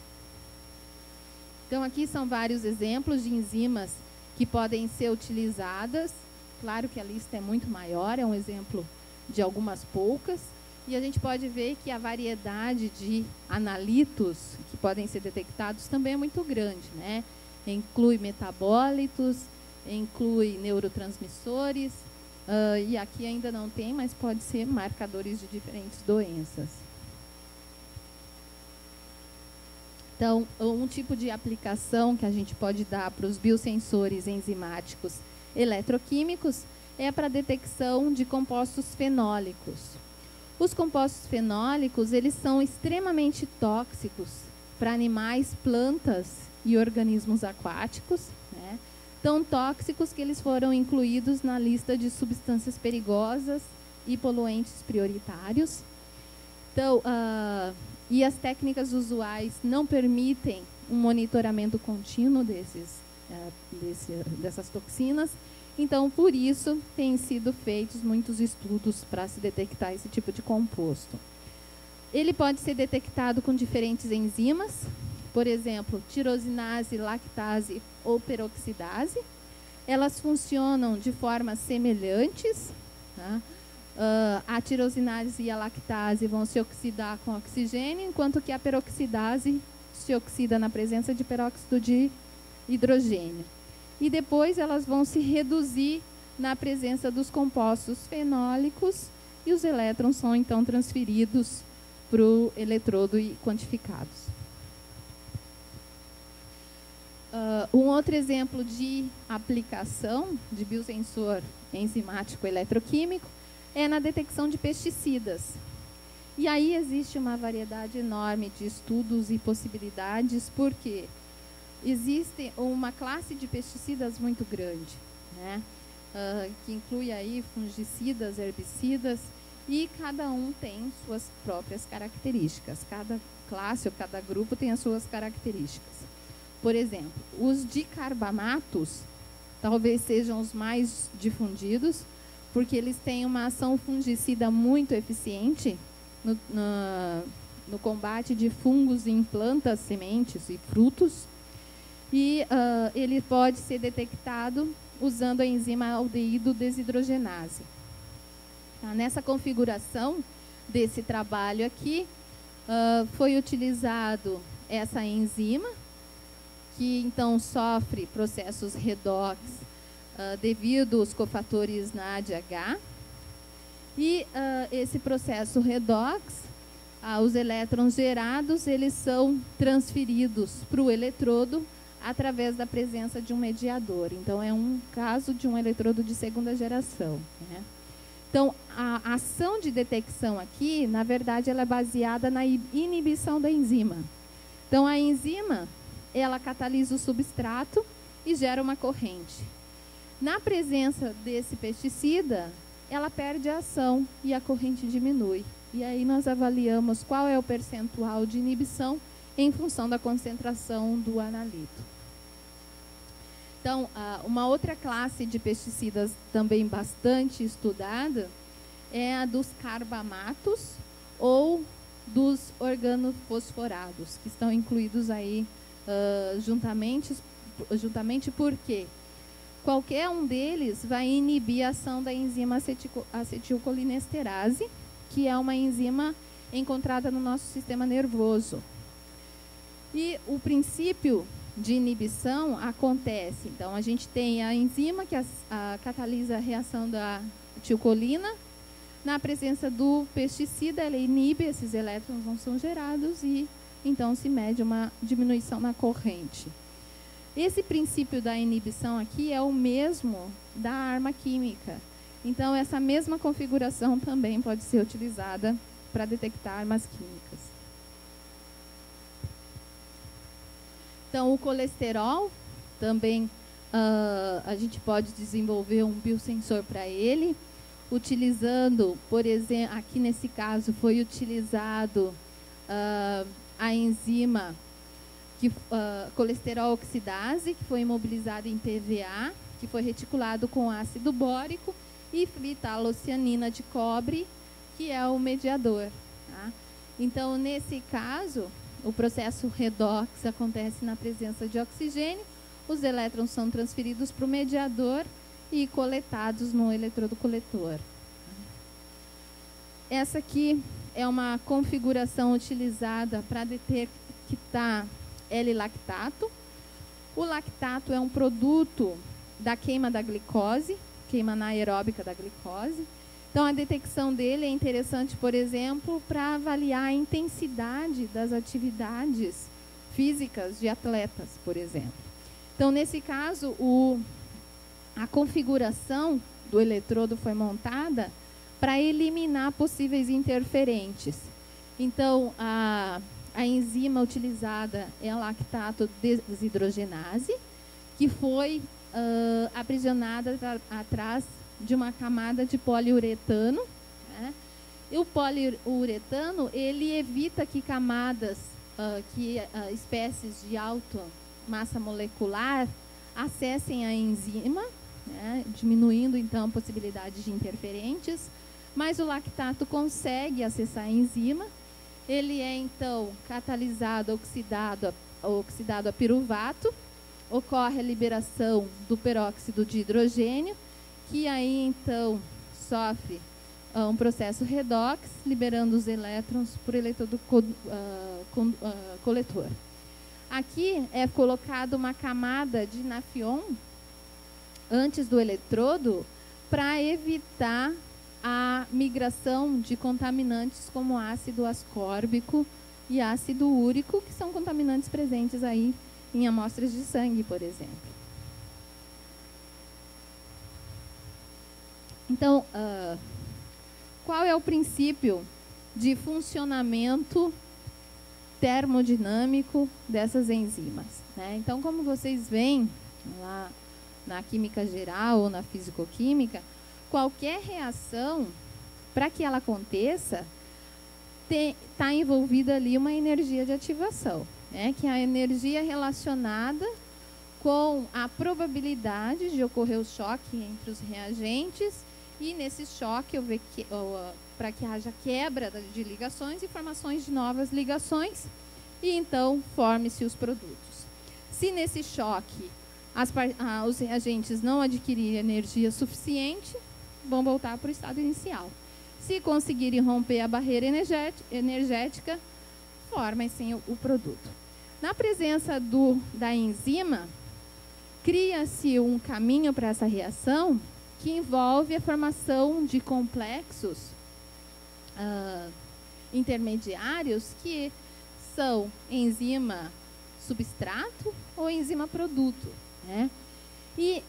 Então, aqui são vários exemplos de enzimas que podem ser utilizadas. Claro que a lista é muito maior, é um exemplo de algumas poucas. E a gente pode ver que a variedade de analitos que podem ser detectados também é muito grande, né? Inclui metabólitos, inclui neurotransmissores, e aqui ainda não tem, mas pode ser marcadores de diferentes doenças. Então, um tipo de aplicação que a gente pode dar para os biosensores enzimáticos eletroquímicos é para a detecção de compostos fenólicos. Os compostos fenólicos, eles são extremamente tóxicos para animais, plantas e organismos aquáticos, né? Tão tóxicos que eles foram incluídos na lista de substâncias perigosas e poluentes prioritários. Então, e as técnicas usuais não permitem um monitoramento contínuo dessas toxinas. Então, por isso, têm sido feitos muitos estudos para se detectar esse tipo de composto. Ele pode ser detectado com diferentes enzimas, por exemplo, tirosinase, lactase ou peroxidase. Elas funcionam de formas semelhantes, tá? A tirosinase e a lactase vão se oxidar com oxigênio, enquanto que a peroxidase se oxida na presença de peróxido de hidrogênio. E depois elas vão se reduzir na presença dos compostos fenólicos e os elétrons são então transferidos para o eletrodo e quantificados. Um outro exemplo de aplicação de biosensor enzimático eletroquímico é na detecção de pesticidas. E aí existe uma variedade enorme de estudos e possibilidades, porque existe uma classe de pesticidas muito grande, né? Que inclui aí fungicidas, herbicidas, e cada um tem suas próprias características. Cada classe ou cada grupo tem as suas características. Por exemplo, os dicarbamatos talvez sejam os mais difundidos, porque eles têm uma ação fungicida muito eficiente no combate de fungos em plantas, sementes e frutos. E ele pode ser detectado usando a enzima aldeído desidrogenase. Tá? Nessa configuração desse trabalho aqui, foi utilizado essa enzima, que então sofre processos redox devido aos cofatores NADH. E esse processo redox, os elétrons gerados, eles são transferidos para o eletrodo através da presença de um mediador. Então, é um caso de um eletrodo de segunda geração, né? Então, a ação de detecção aqui, na verdade, ela é baseada na inibição da enzima. Então, a enzima, ela catalisa o substrato e gera uma corrente. Na presença desse pesticida, ela perde a ação e a corrente diminui. E aí nós avaliamos qual é o percentual de inibição em função da concentração do analito. Então, uma outra classe de pesticidas também bastante estudada é a dos carbamatos ou dos organofosforados, que estão incluídos aí juntamente porque qualquer um deles vai inibir a ação da enzima acetilcolinesterase, que é uma enzima encontrada no nosso sistema nervoso. E o princípio de inibição acontece. Então, a gente tem a enzima que catalisa a reação da acetilcolina. Na presença do pesticida, ela inibe, esses elétrons não são gerados e então se mede uma diminuição na corrente. Esse princípio da inibição aqui é o mesmo da arma química. Então, essa mesma configuração também pode ser utilizada para detectar armas químicas. Então, o colesterol também a gente pode desenvolver um biosensor para ele, utilizando, por exemplo, aqui nesse caso foi utilizado a enzima colesterol oxidase, que foi imobilizada em PVA, que foi reticulado com ácido bórico, e flitalocianina de cobre, que é o mediador. Tá? Então, nesse caso, o processo redox acontece na presença de oxigênio, os elétrons são transferidos para o mediador e coletados no eletrodo coletor. Essa aqui é uma configuração utilizada para detectar L-lactato. O lactato é um produto da queima da glicose, queima anaeróbica da glicose. Então, a detecção dele é interessante, por exemplo, para avaliar a intensidade das atividades físicas de atletas, por exemplo. Então, nesse caso, a configuração do eletrodo foi montada para eliminar possíveis interferentes. Então, a enzima utilizada é a lactato desidrogenase, que foi aprisionada atrás de uma camada de poliuretano, né? E o poliuretano, ele evita que camadas, espécies de alta massa molecular acessem a enzima, né? Diminuindo, então, a possibilidade de interferentes, mas o lactato consegue acessar a enzima. Ele é, então, catalisado, oxidado a piruvato, ocorre a liberação do peróxido de hidrogênio, que aí, então, sofre um processo redox, liberando os elétrons por eletrodo coletor. Aqui é colocada uma camada de nafion antes do eletrodo para evitar a migração de contaminantes como ácido ascórbico e ácido úrico, que são contaminantes presentes aí em amostras de sangue, por exemplo. Então, qual é o princípio de funcionamento termodinâmico dessas enzimas, né? Então, como vocês veem lá na química geral ou na fisicoquímica, qualquer reação, para que ela aconteça, está envolvida ali uma energia de ativação, né? Que é a energia relacionada com a probabilidade de ocorrer o choque entre os reagentes e nesse choque para que haja quebra de ligações e formações de novas ligações e então forme-se os produtos. Se nesse choque os reagentes não adquirirem energia suficiente, vão voltar para o estado inicial. Se conseguirem romper a barreira energética, formem-se o produto. Na presença da enzima, cria-se um caminho para essa reação que envolve a formação de complexos intermediários que são enzima substrato ou enzima produto, né? E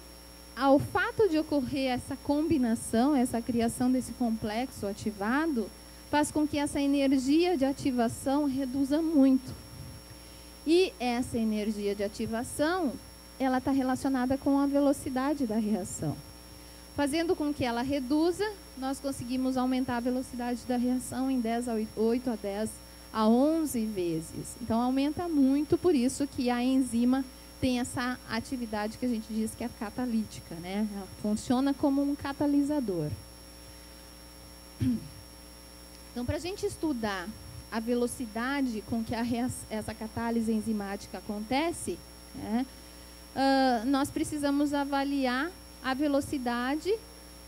ao fato de ocorrer essa combinação, essa criação desse complexo ativado, faz com que essa energia de ativação reduza muito. E essa energia de ativação, ela está relacionada com a velocidade da reação. Fazendo com que ela reduza, nós conseguimos aumentar a velocidade da reação em 8 a 10 a 11 vezes. Então, aumenta muito, por isso que a enzima tem essa atividade que a gente diz que é catalítica, né? Ela funciona como um catalisador. Então, para a gente estudar a velocidade com que essa catálise enzimática acontece, né, nós precisamos avaliar a velocidade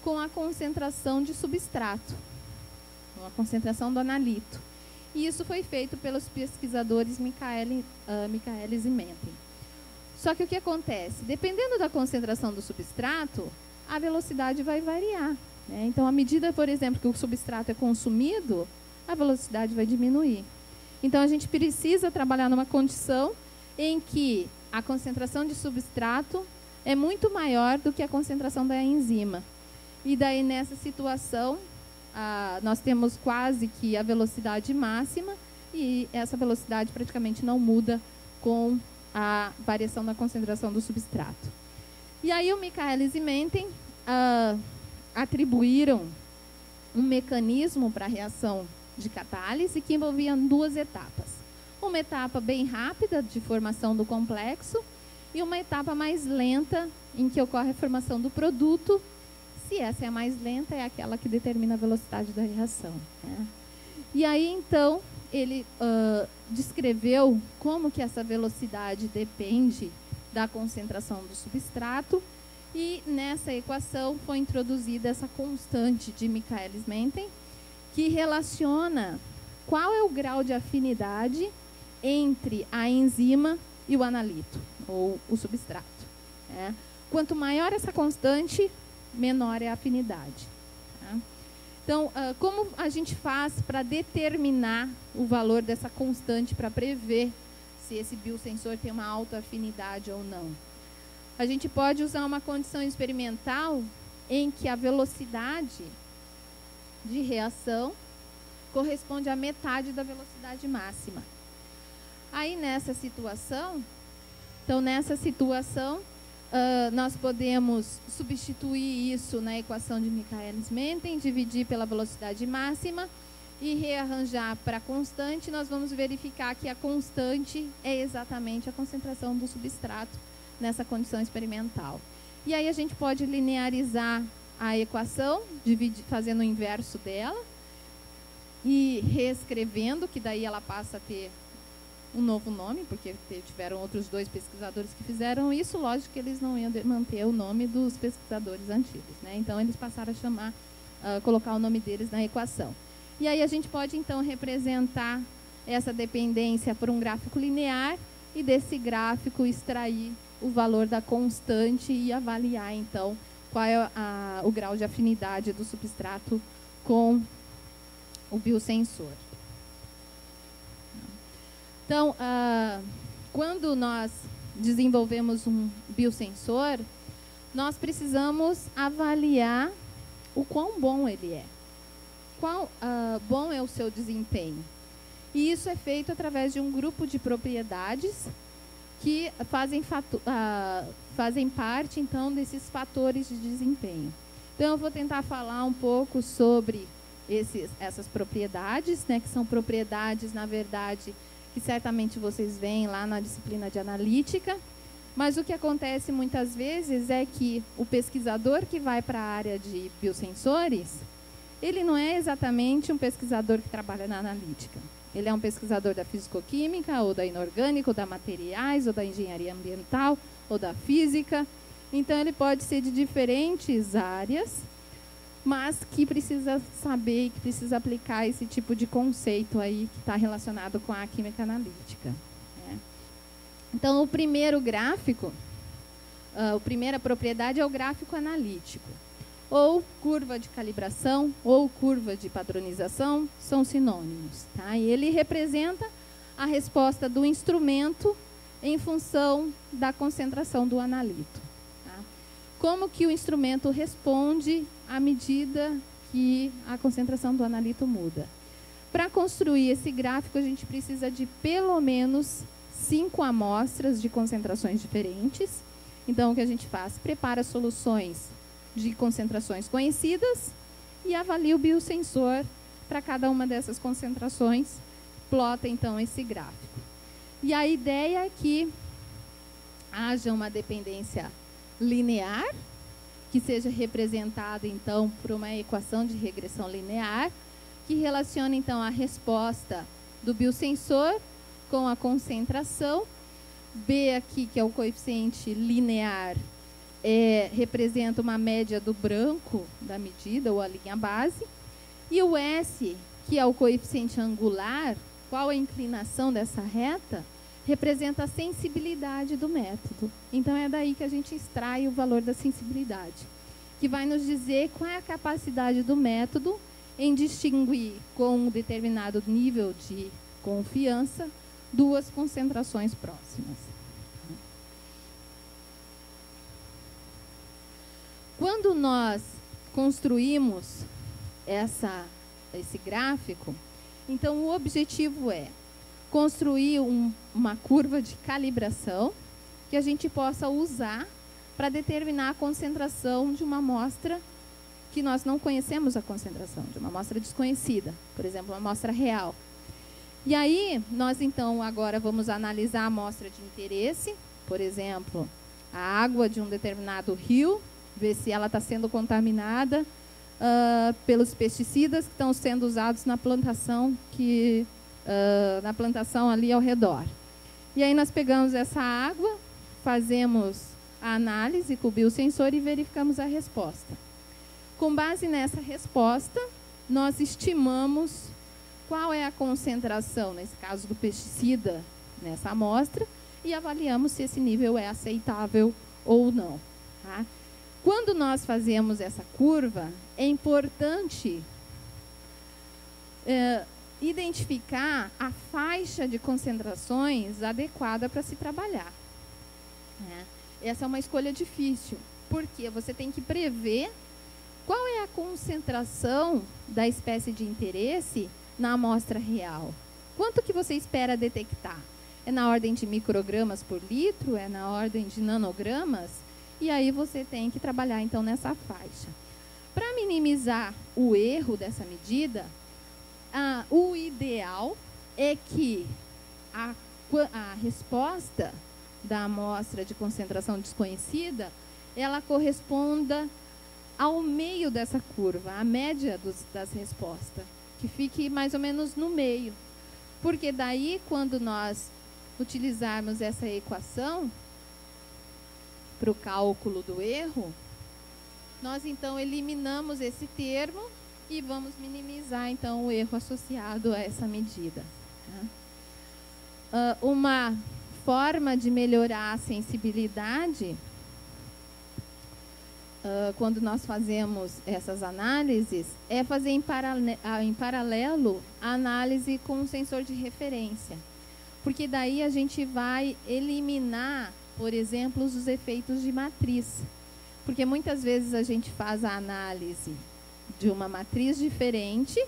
com a concentração de substrato, com a concentração do analito. E isso foi feito pelos pesquisadores Michaelis e Menten. Só que o que acontece? Dependendo da concentração do substrato, a velocidade vai variar, né? Então, à medida, por exemplo, que o substrato é consumido, a velocidade vai diminuir. Então, a gente precisa trabalhar numa condição em que a concentração de substrato é muito maior do que a concentração da enzima. E daí, nessa situação, nós temos quase que a velocidade máxima e essa velocidade praticamente não muda com a variação da concentração do substrato. E aí o Michaelis e Menten atribuíram um mecanismo para a reação de catálise que envolvia 2 etapas. Uma etapa bem rápida de formação do complexo e uma etapa mais lenta em que ocorre a formação do produto. Se essa é a mais lenta, é aquela que determina a velocidade da reação, né? E aí, então, ele descreveu como que essa velocidade depende da concentração do substrato e nessa equação foi introduzida essa constante de Michaelis-Menten que relaciona qual é o grau de afinidade entre a enzima e o analito, ou o substrato, né? Quanto maior essa constante, menor é a afinidade. Tá? Então, como a gente faz para determinar o valor dessa constante para prever se esse biosensor tem uma alta afinidade ou não? A gente pode usar uma condição experimental em que a velocidade de reação corresponde à metade da velocidade máxima. Aí, nessa situação, nós podemos substituir isso na equação de Michaelis-Menten, dividir pela velocidade máxima e rearranjar para a constante. Nós vamos verificar que a constante é exatamente a concentração do substrato nessa condição experimental. E aí a gente pode linearizar a equação, fazendo o inverso dela e reescrevendo, que daí ela passa a ter um novo nome, porque tiveram outros 2 pesquisadores que fizeram isso. Lógico que eles não iam manter o nome dos pesquisadores antigos, né? Então, eles passaram a colocar o nome deles na equação. E aí a gente pode, então, representar essa dependência por um gráfico linear e desse gráfico extrair o valor da constante e avaliar, então, qual é o grau de afinidade do substrato com o biosensor. Então, quando nós desenvolvemos um biosensor, nós precisamos avaliar o quão bom ele é. Quão bom é o seu desempenho. E isso é feito através de um grupo de propriedades que fazem parte, então, desses fatores de desempenho. Então, eu vou tentar falar um pouco sobre essas propriedades, né, que são propriedades, na verdade, que certamente vocês veem lá na disciplina de analítica. Mas o que acontece muitas vezes é que o pesquisador que vai para a área de biosensores, ele não é exatamente um pesquisador que trabalha na analítica. Ele é um pesquisador da fisicoquímica, ou da inorgânica, ou da materiais, ou da engenharia ambiental, ou da física. Então, ele pode ser de diferentes áreas, mas que precisa saber e que precisa aplicar esse tipo de conceito aí que está relacionado com a química analítica. Né? Então, o primeiro gráfico, a primeira propriedade é o gráfico analítico. Ou curva de calibração, ou curva de padronização, são sinônimos. Tá? E ele representa a resposta do instrumento em função da concentração do analito. Tá? Como que o instrumento responde à medida que a concentração do analito muda? Para construir esse gráfico, a gente precisa de pelo menos 5 amostras de concentrações diferentes. Então, o que a gente faz? Prepara soluções de concentrações conhecidas e avalia o biosensor para cada uma dessas concentrações, plota então esse gráfico. E a ideia é que haja uma dependência linear, que seja representada então por uma equação de regressão linear, que relaciona então a resposta do biosensor com a concentração. B aqui, que é o coeficiente linear, representa uma média do branco da medida, ou a linha base. E o S, que é o coeficiente angular, qual a inclinação dessa reta, representa a sensibilidade do método. Então, é daí que a gente extrai o valor da sensibilidade, que vai nos dizer qual é a capacidade do método em distinguir, com um determinado nível de confiança, duas concentrações próximas. Quando nós construímos esse gráfico, então o objetivo é construir uma curva de calibração que a gente possa usar para determinar a concentração de uma amostra que nós não conhecemos a concentração, de uma amostra desconhecida, por exemplo, uma amostra real. E aí, nós então agora vamos analisar a amostra de interesse, por exemplo, a água de um determinado rio, ver se ela está sendo contaminada pelos pesticidas que estão sendo usados na plantação, na plantação ali ao redor. E aí nós pegamos essa água, fazemos a análise com o biosensor e verificamos a resposta. Com base nessa resposta, nós estimamos qual é a concentração, nesse caso do pesticida, nessa amostra, e avaliamos se esse nível é aceitável ou não. Tá? Quando nós fazemos essa curva, é importante identificar a faixa de concentrações adequada para se trabalhar. Né? Essa é uma escolha difícil, porque você tem que prever qual é a concentração da espécie de interesse na amostra real. Quanto que você espera detectar? É na ordem de microgramas por litro? É na ordem de nanogramas? E aí você tem que trabalhar, então, nessa faixa. Para minimizar o erro dessa medida, o ideal é que a resposta da amostra de concentração desconhecida, ela corresponda ao meio dessa curva, a média das respostas, que fique mais ou menos no meio. Porque daí, quando nós utilizarmos essa equação para o cálculo do erro, nós então eliminamos esse termo e vamos minimizar então o erro associado a essa medida. Tá? Uma forma de melhorar a sensibilidade, quando nós fazemos essas análises, é fazer em paralelo a análise com um sensor de referência. Porque daí a gente vai eliminar por exemplo, os efeitos de matriz. Porque muitas vezes a gente faz a análise de uma matriz diferente,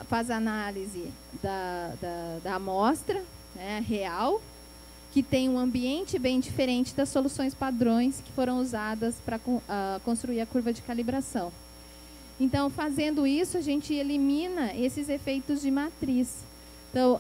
faz a análise da amostra, né, real, que tem um ambiente bem diferente das soluções padrões que foram usadas para construir a curva de calibração. Então, fazendo isso, a gente elimina esses efeitos de matriz, então,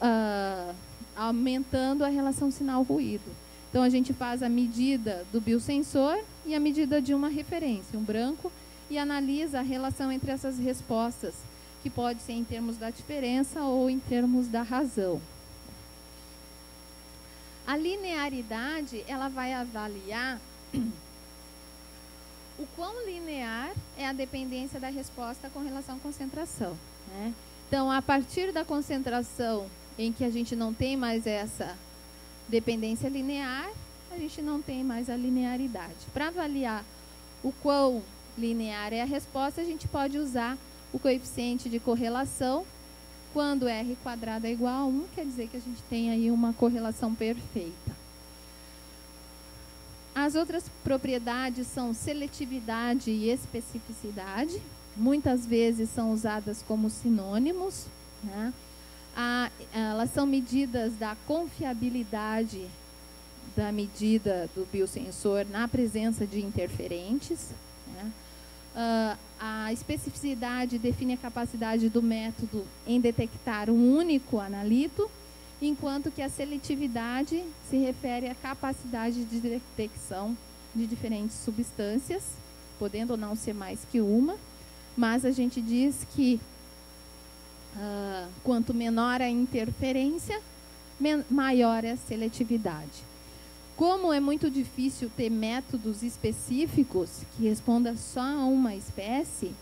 aumentando a relação sinal-ruído. Então, a gente faz a medida do biosensor e a medida de uma referência, um branco, e analisa a relação entre essas respostas, que pode ser em termos da diferença ou em termos da razão. A linearidade, ela vai avaliar o quão linear é a dependência da resposta com relação à concentração, né? Então, a partir da concentração em que a gente não tem mais essa dependência linear, a gente não tem mais a linearidade. Para avaliar o quão linear é a resposta, a gente pode usar o coeficiente de correlação. Quando R² é igual a 1, quer dizer que a gente tem aí uma correlação perfeita. As outras propriedades são seletividade e especificidade. Muitas vezes são usadas como sinônimos, né? Elas são medidas da confiabilidade da medida do biosensor na presença de interferentes, né? A especificidade define a capacidade do método em detectar um único analito, enquanto que a seletividade se refere à capacidade de detecção de diferentes substâncias, podendo ou não ser mais que uma, mas a gente diz que quanto menor a interferência, maior é a seletividade. Como é muito difícil ter métodos específicos que respondam só a uma espécie,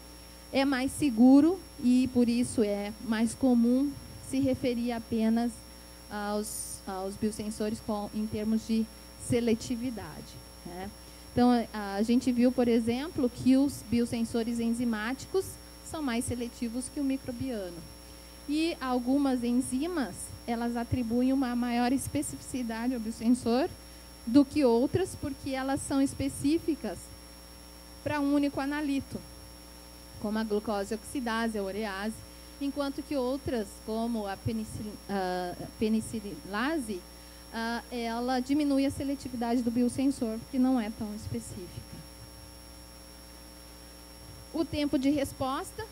é mais seguro e, por isso, é mais comum se referir apenas aos biosensores em termos de seletividade, né? Então, a gente viu, por exemplo, que os biosensores enzimáticos são mais seletivos que o microbiano. E algumas enzimas, elas atribuem uma maior especificidade ao biosensor do que outras, porque elas são específicas para um único analito, como a glucose oxidase, a urease, enquanto que outras, como a penicilase, ela diminui a seletividade do biosensor, porque não é tão específica. O tempo de resposta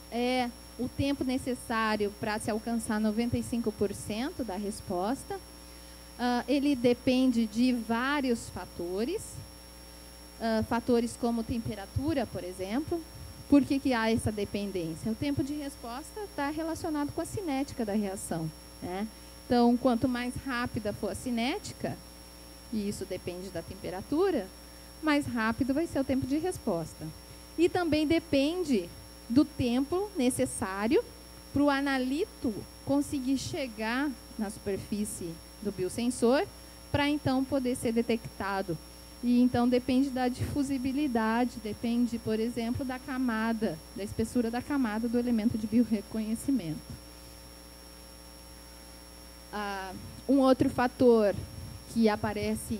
é o tempo necessário para se alcançar 95% da resposta. Ele depende de vários fatores, fatores como temperatura, por exemplo. Por que há essa dependência? O tempo de resposta está relacionado com a cinética da reação, né? Então, quanto mais rápida for a cinética, e isso depende da temperatura, mais rápido vai ser o tempo de resposta. E também depende do tempo necessário para o analito conseguir chegar na superfície do biosensor, para então poder ser detectado. E então depende da difusibilidade, depende, por exemplo, da camada, da espessura da camada do elemento de biorreconhecimento. Um outro fator que aparece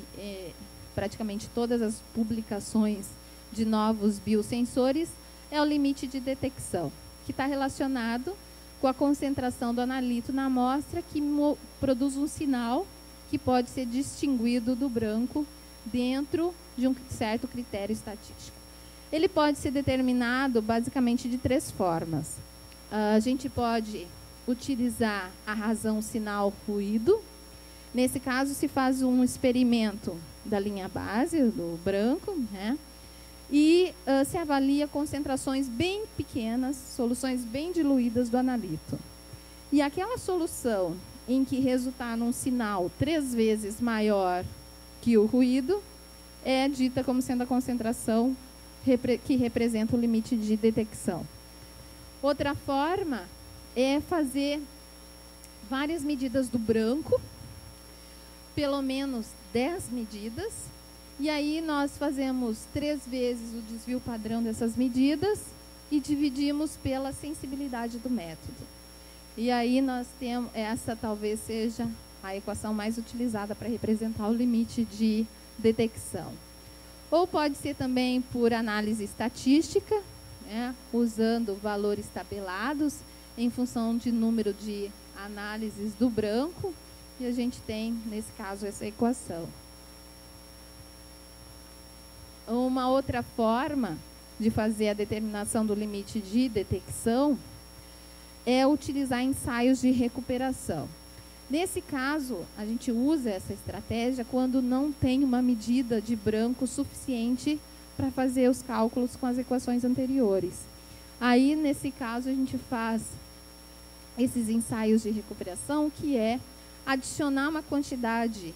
praticamente todas as publicações de novos biosensores é o limite de detecção, que está relacionado com a concentração do analito na amostra, que produz um sinal que pode ser distinguido do branco dentro de um certo critério estatístico. Ele pode ser determinado basicamente de 3 formas. A gente pode utilizar a razão sinal-ruído. Nesse caso, se faz um experimento da linha base, do branco, né? E se avalia concentrações bem pequenas, soluções bem diluídas do analito. E aquela solução em que resultar num sinal 3 vezes maior que o ruído é dita como sendo a concentração que representa o limite de detecção. Outra forma é fazer várias medidas do branco, pelo menos 10 medidas, e aí nós fazemos 3 vezes o desvio padrão dessas medidas e dividimos pela sensibilidade do método. E aí nós temos, essa talvez seja a equação mais utilizada para representar o limite de detecção. Ou pode ser também por análise estatística, né, usando valores tabelados em função de número de análises do branco, e a gente tem, nesse caso, essa equação. Uma outra forma de fazer a determinação do limite de detecção é utilizar ensaios de recuperação. Nesse caso, a gente usa essa estratégia quando não tem uma medida de branco suficiente para fazer os cálculos com as equações anteriores. Aí, nesse caso, a gente faz esses ensaios de recuperação, que é adicionar uma quantidade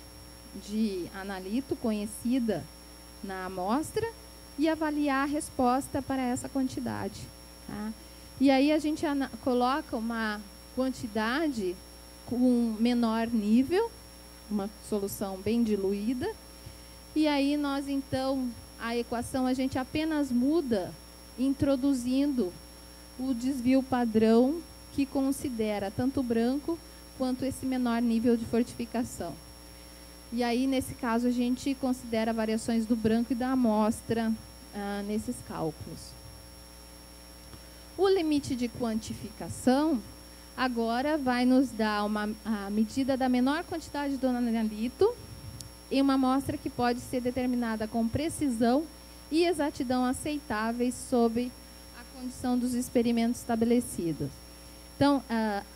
de analito conhecida na amostra e avaliar a resposta para essa quantidade. Tá? E aí a gente coloca uma quantidade com menor nível, uma solução bem diluída, e aí nós então, a equação a gente apenas muda introduzindo o desvio padrão que considera tanto o branco quanto esse menor nível de fortificação. E aí, nesse caso, a gente considera variações do branco e da amostra nesses cálculos. O limite de quantificação agora vai nos dar a medida da menor quantidade do analito em uma amostra que pode ser determinada com precisão e exatidão aceitáveis sob a condição dos experimentos estabelecidos. Então,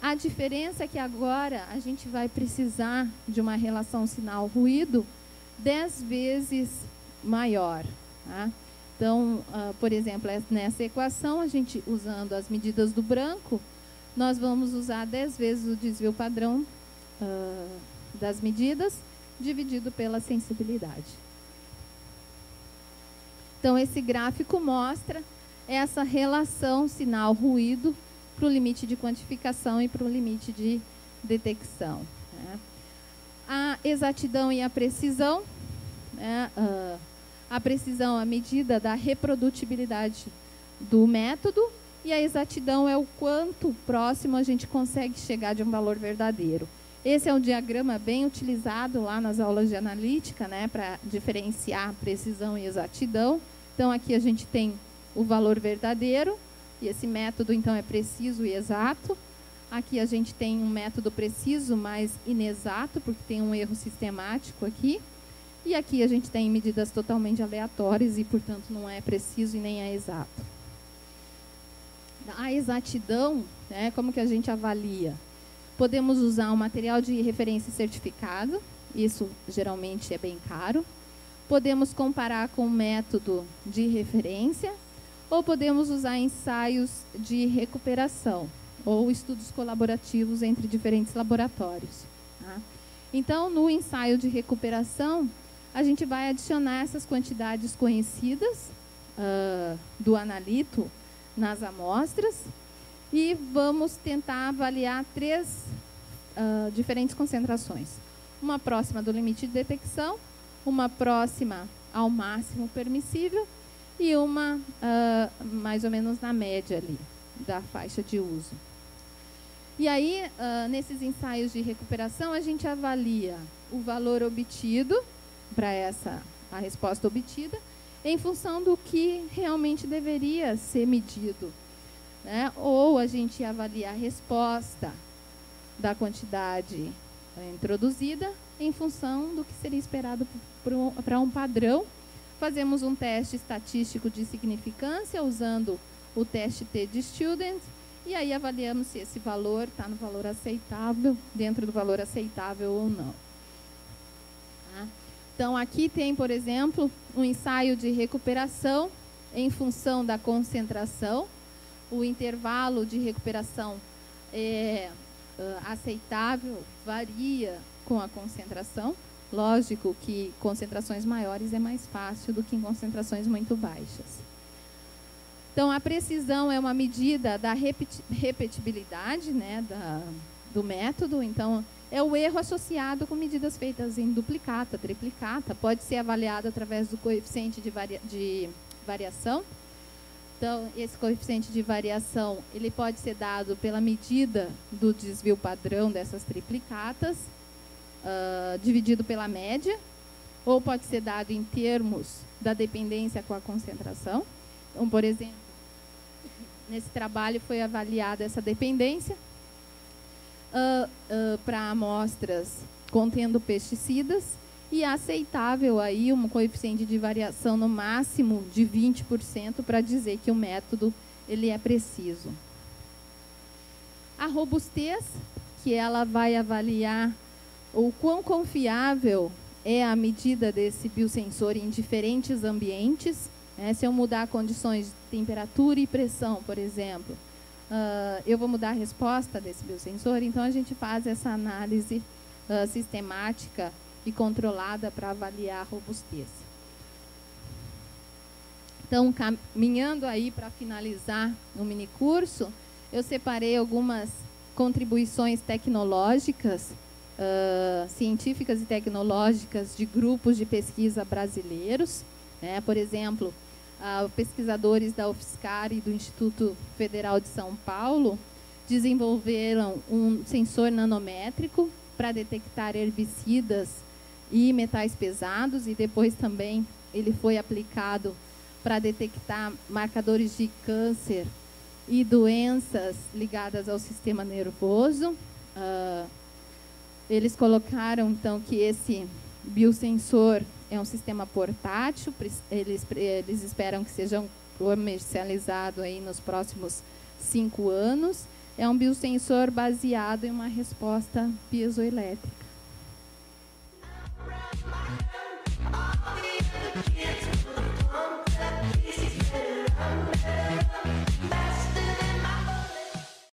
a diferença é que agora a gente vai precisar de uma relação sinal-ruído 10 vezes maior. Tá? Então, por exemplo, nessa equação, a gente usando as medidas do branco, nós vamos usar 10 vezes o desvio padrão das medidas, dividido pela sensibilidade. Então, esse gráfico mostra essa relação sinal-ruído para o limite de quantificação e para o limite de detecção. Né? A exatidão e a precisão, né? A precisão é a medida da reprodutibilidade do método, e a exatidão é o quanto próximo a gente consegue chegar de um valor verdadeiro. Esse é um diagrama bem utilizado lá nas aulas de analítica, né, para diferenciar precisão e exatidão. Então, aqui a gente tem o valor verdadeiro, e esse método, então, é preciso e exato. Aqui a gente tem um método preciso, mas inexato, porque tem um erro sistemático aqui. E aqui a gente tem medidas totalmente aleatórias e, portanto, não é preciso e nem é exato. A exatidão, né, como que a gente avalia? Podemos usar um material de referência certificado, isso geralmente é bem caro. Podemos comparar com o método de referência, ou podemos usar ensaios de recuperação, ou estudos colaborativos entre diferentes laboratórios. Tá? Então, no ensaio de recuperação, a gente vai adicionar essas quantidades conhecidas do analito nas amostras e vamos tentar avaliar 3 diferentes concentrações. Uma próxima do limite de detecção, uma próxima ao máximo permissível e uma mais ou menos na média ali da faixa de uso. E aí, nesses ensaios de recuperação, a gente avalia o valor obtido para a resposta obtida em função do que realmente deveria ser medido. Né? Ou a gente avalia a resposta da quantidade introduzida em função do que seria esperado para um padrão. Fazemos um teste estatístico de significância usando o teste T de Student e aí avaliamos se esse valor está no valor aceitável, dentro do valor aceitável ou não. Tá? Então, aqui tem, por exemplo, um ensaio de recuperação em função da concentração. O intervalo de recuperação aceitável varia com a concentração. Lógico que concentrações maiores é mais fácil do que em concentrações muito baixas. Então, a precisão é uma medida da repetibilidade, né, do método. Então, é o erro associado com medidas feitas em duplicata, triplicata. Pode ser avaliado através do coeficiente de variação. Então, esse coeficiente de variação, ele pode ser dado pela medida do desvio padrão dessas triplicatas, dividido pela média, ou pode ser dado em termos da dependência com a concentração. Então, por exemplo, nesse trabalho foi avaliada essa dependência para amostras contendo pesticidas, e aceitável aí um coeficiente de variação no máximo de 20% para dizer que o método ele é preciso. A robustez, que ela vai avaliar o quão confiável é a medida desse biosensor em diferentes ambientes. Se eu mudar condições de temperatura e pressão, por exemplo, eu vou mudar a resposta desse biosensor, então a gente faz essa análise sistemática e controlada para avaliar a robustez. Então, caminhando aí para finalizar o minicurso, eu separei algumas contribuições tecnológicas, científicas e tecnológicas de grupos de pesquisa brasileiros. Por exemplo, pesquisadores da UFSCar e do Instituto Federal de São Paulo desenvolveram um sensor nanométrico para detectar herbicidas e metais pesados, e depois também ele foi aplicado para detectar marcadores de câncer e doenças ligadas ao sistema nervoso. Eles colocaram, então, que esse biosensor é um sistema portátil, eles esperam que seja comercializado aí nos próximos 5 anos. É um biosensor baseado em uma resposta piezoelétrica.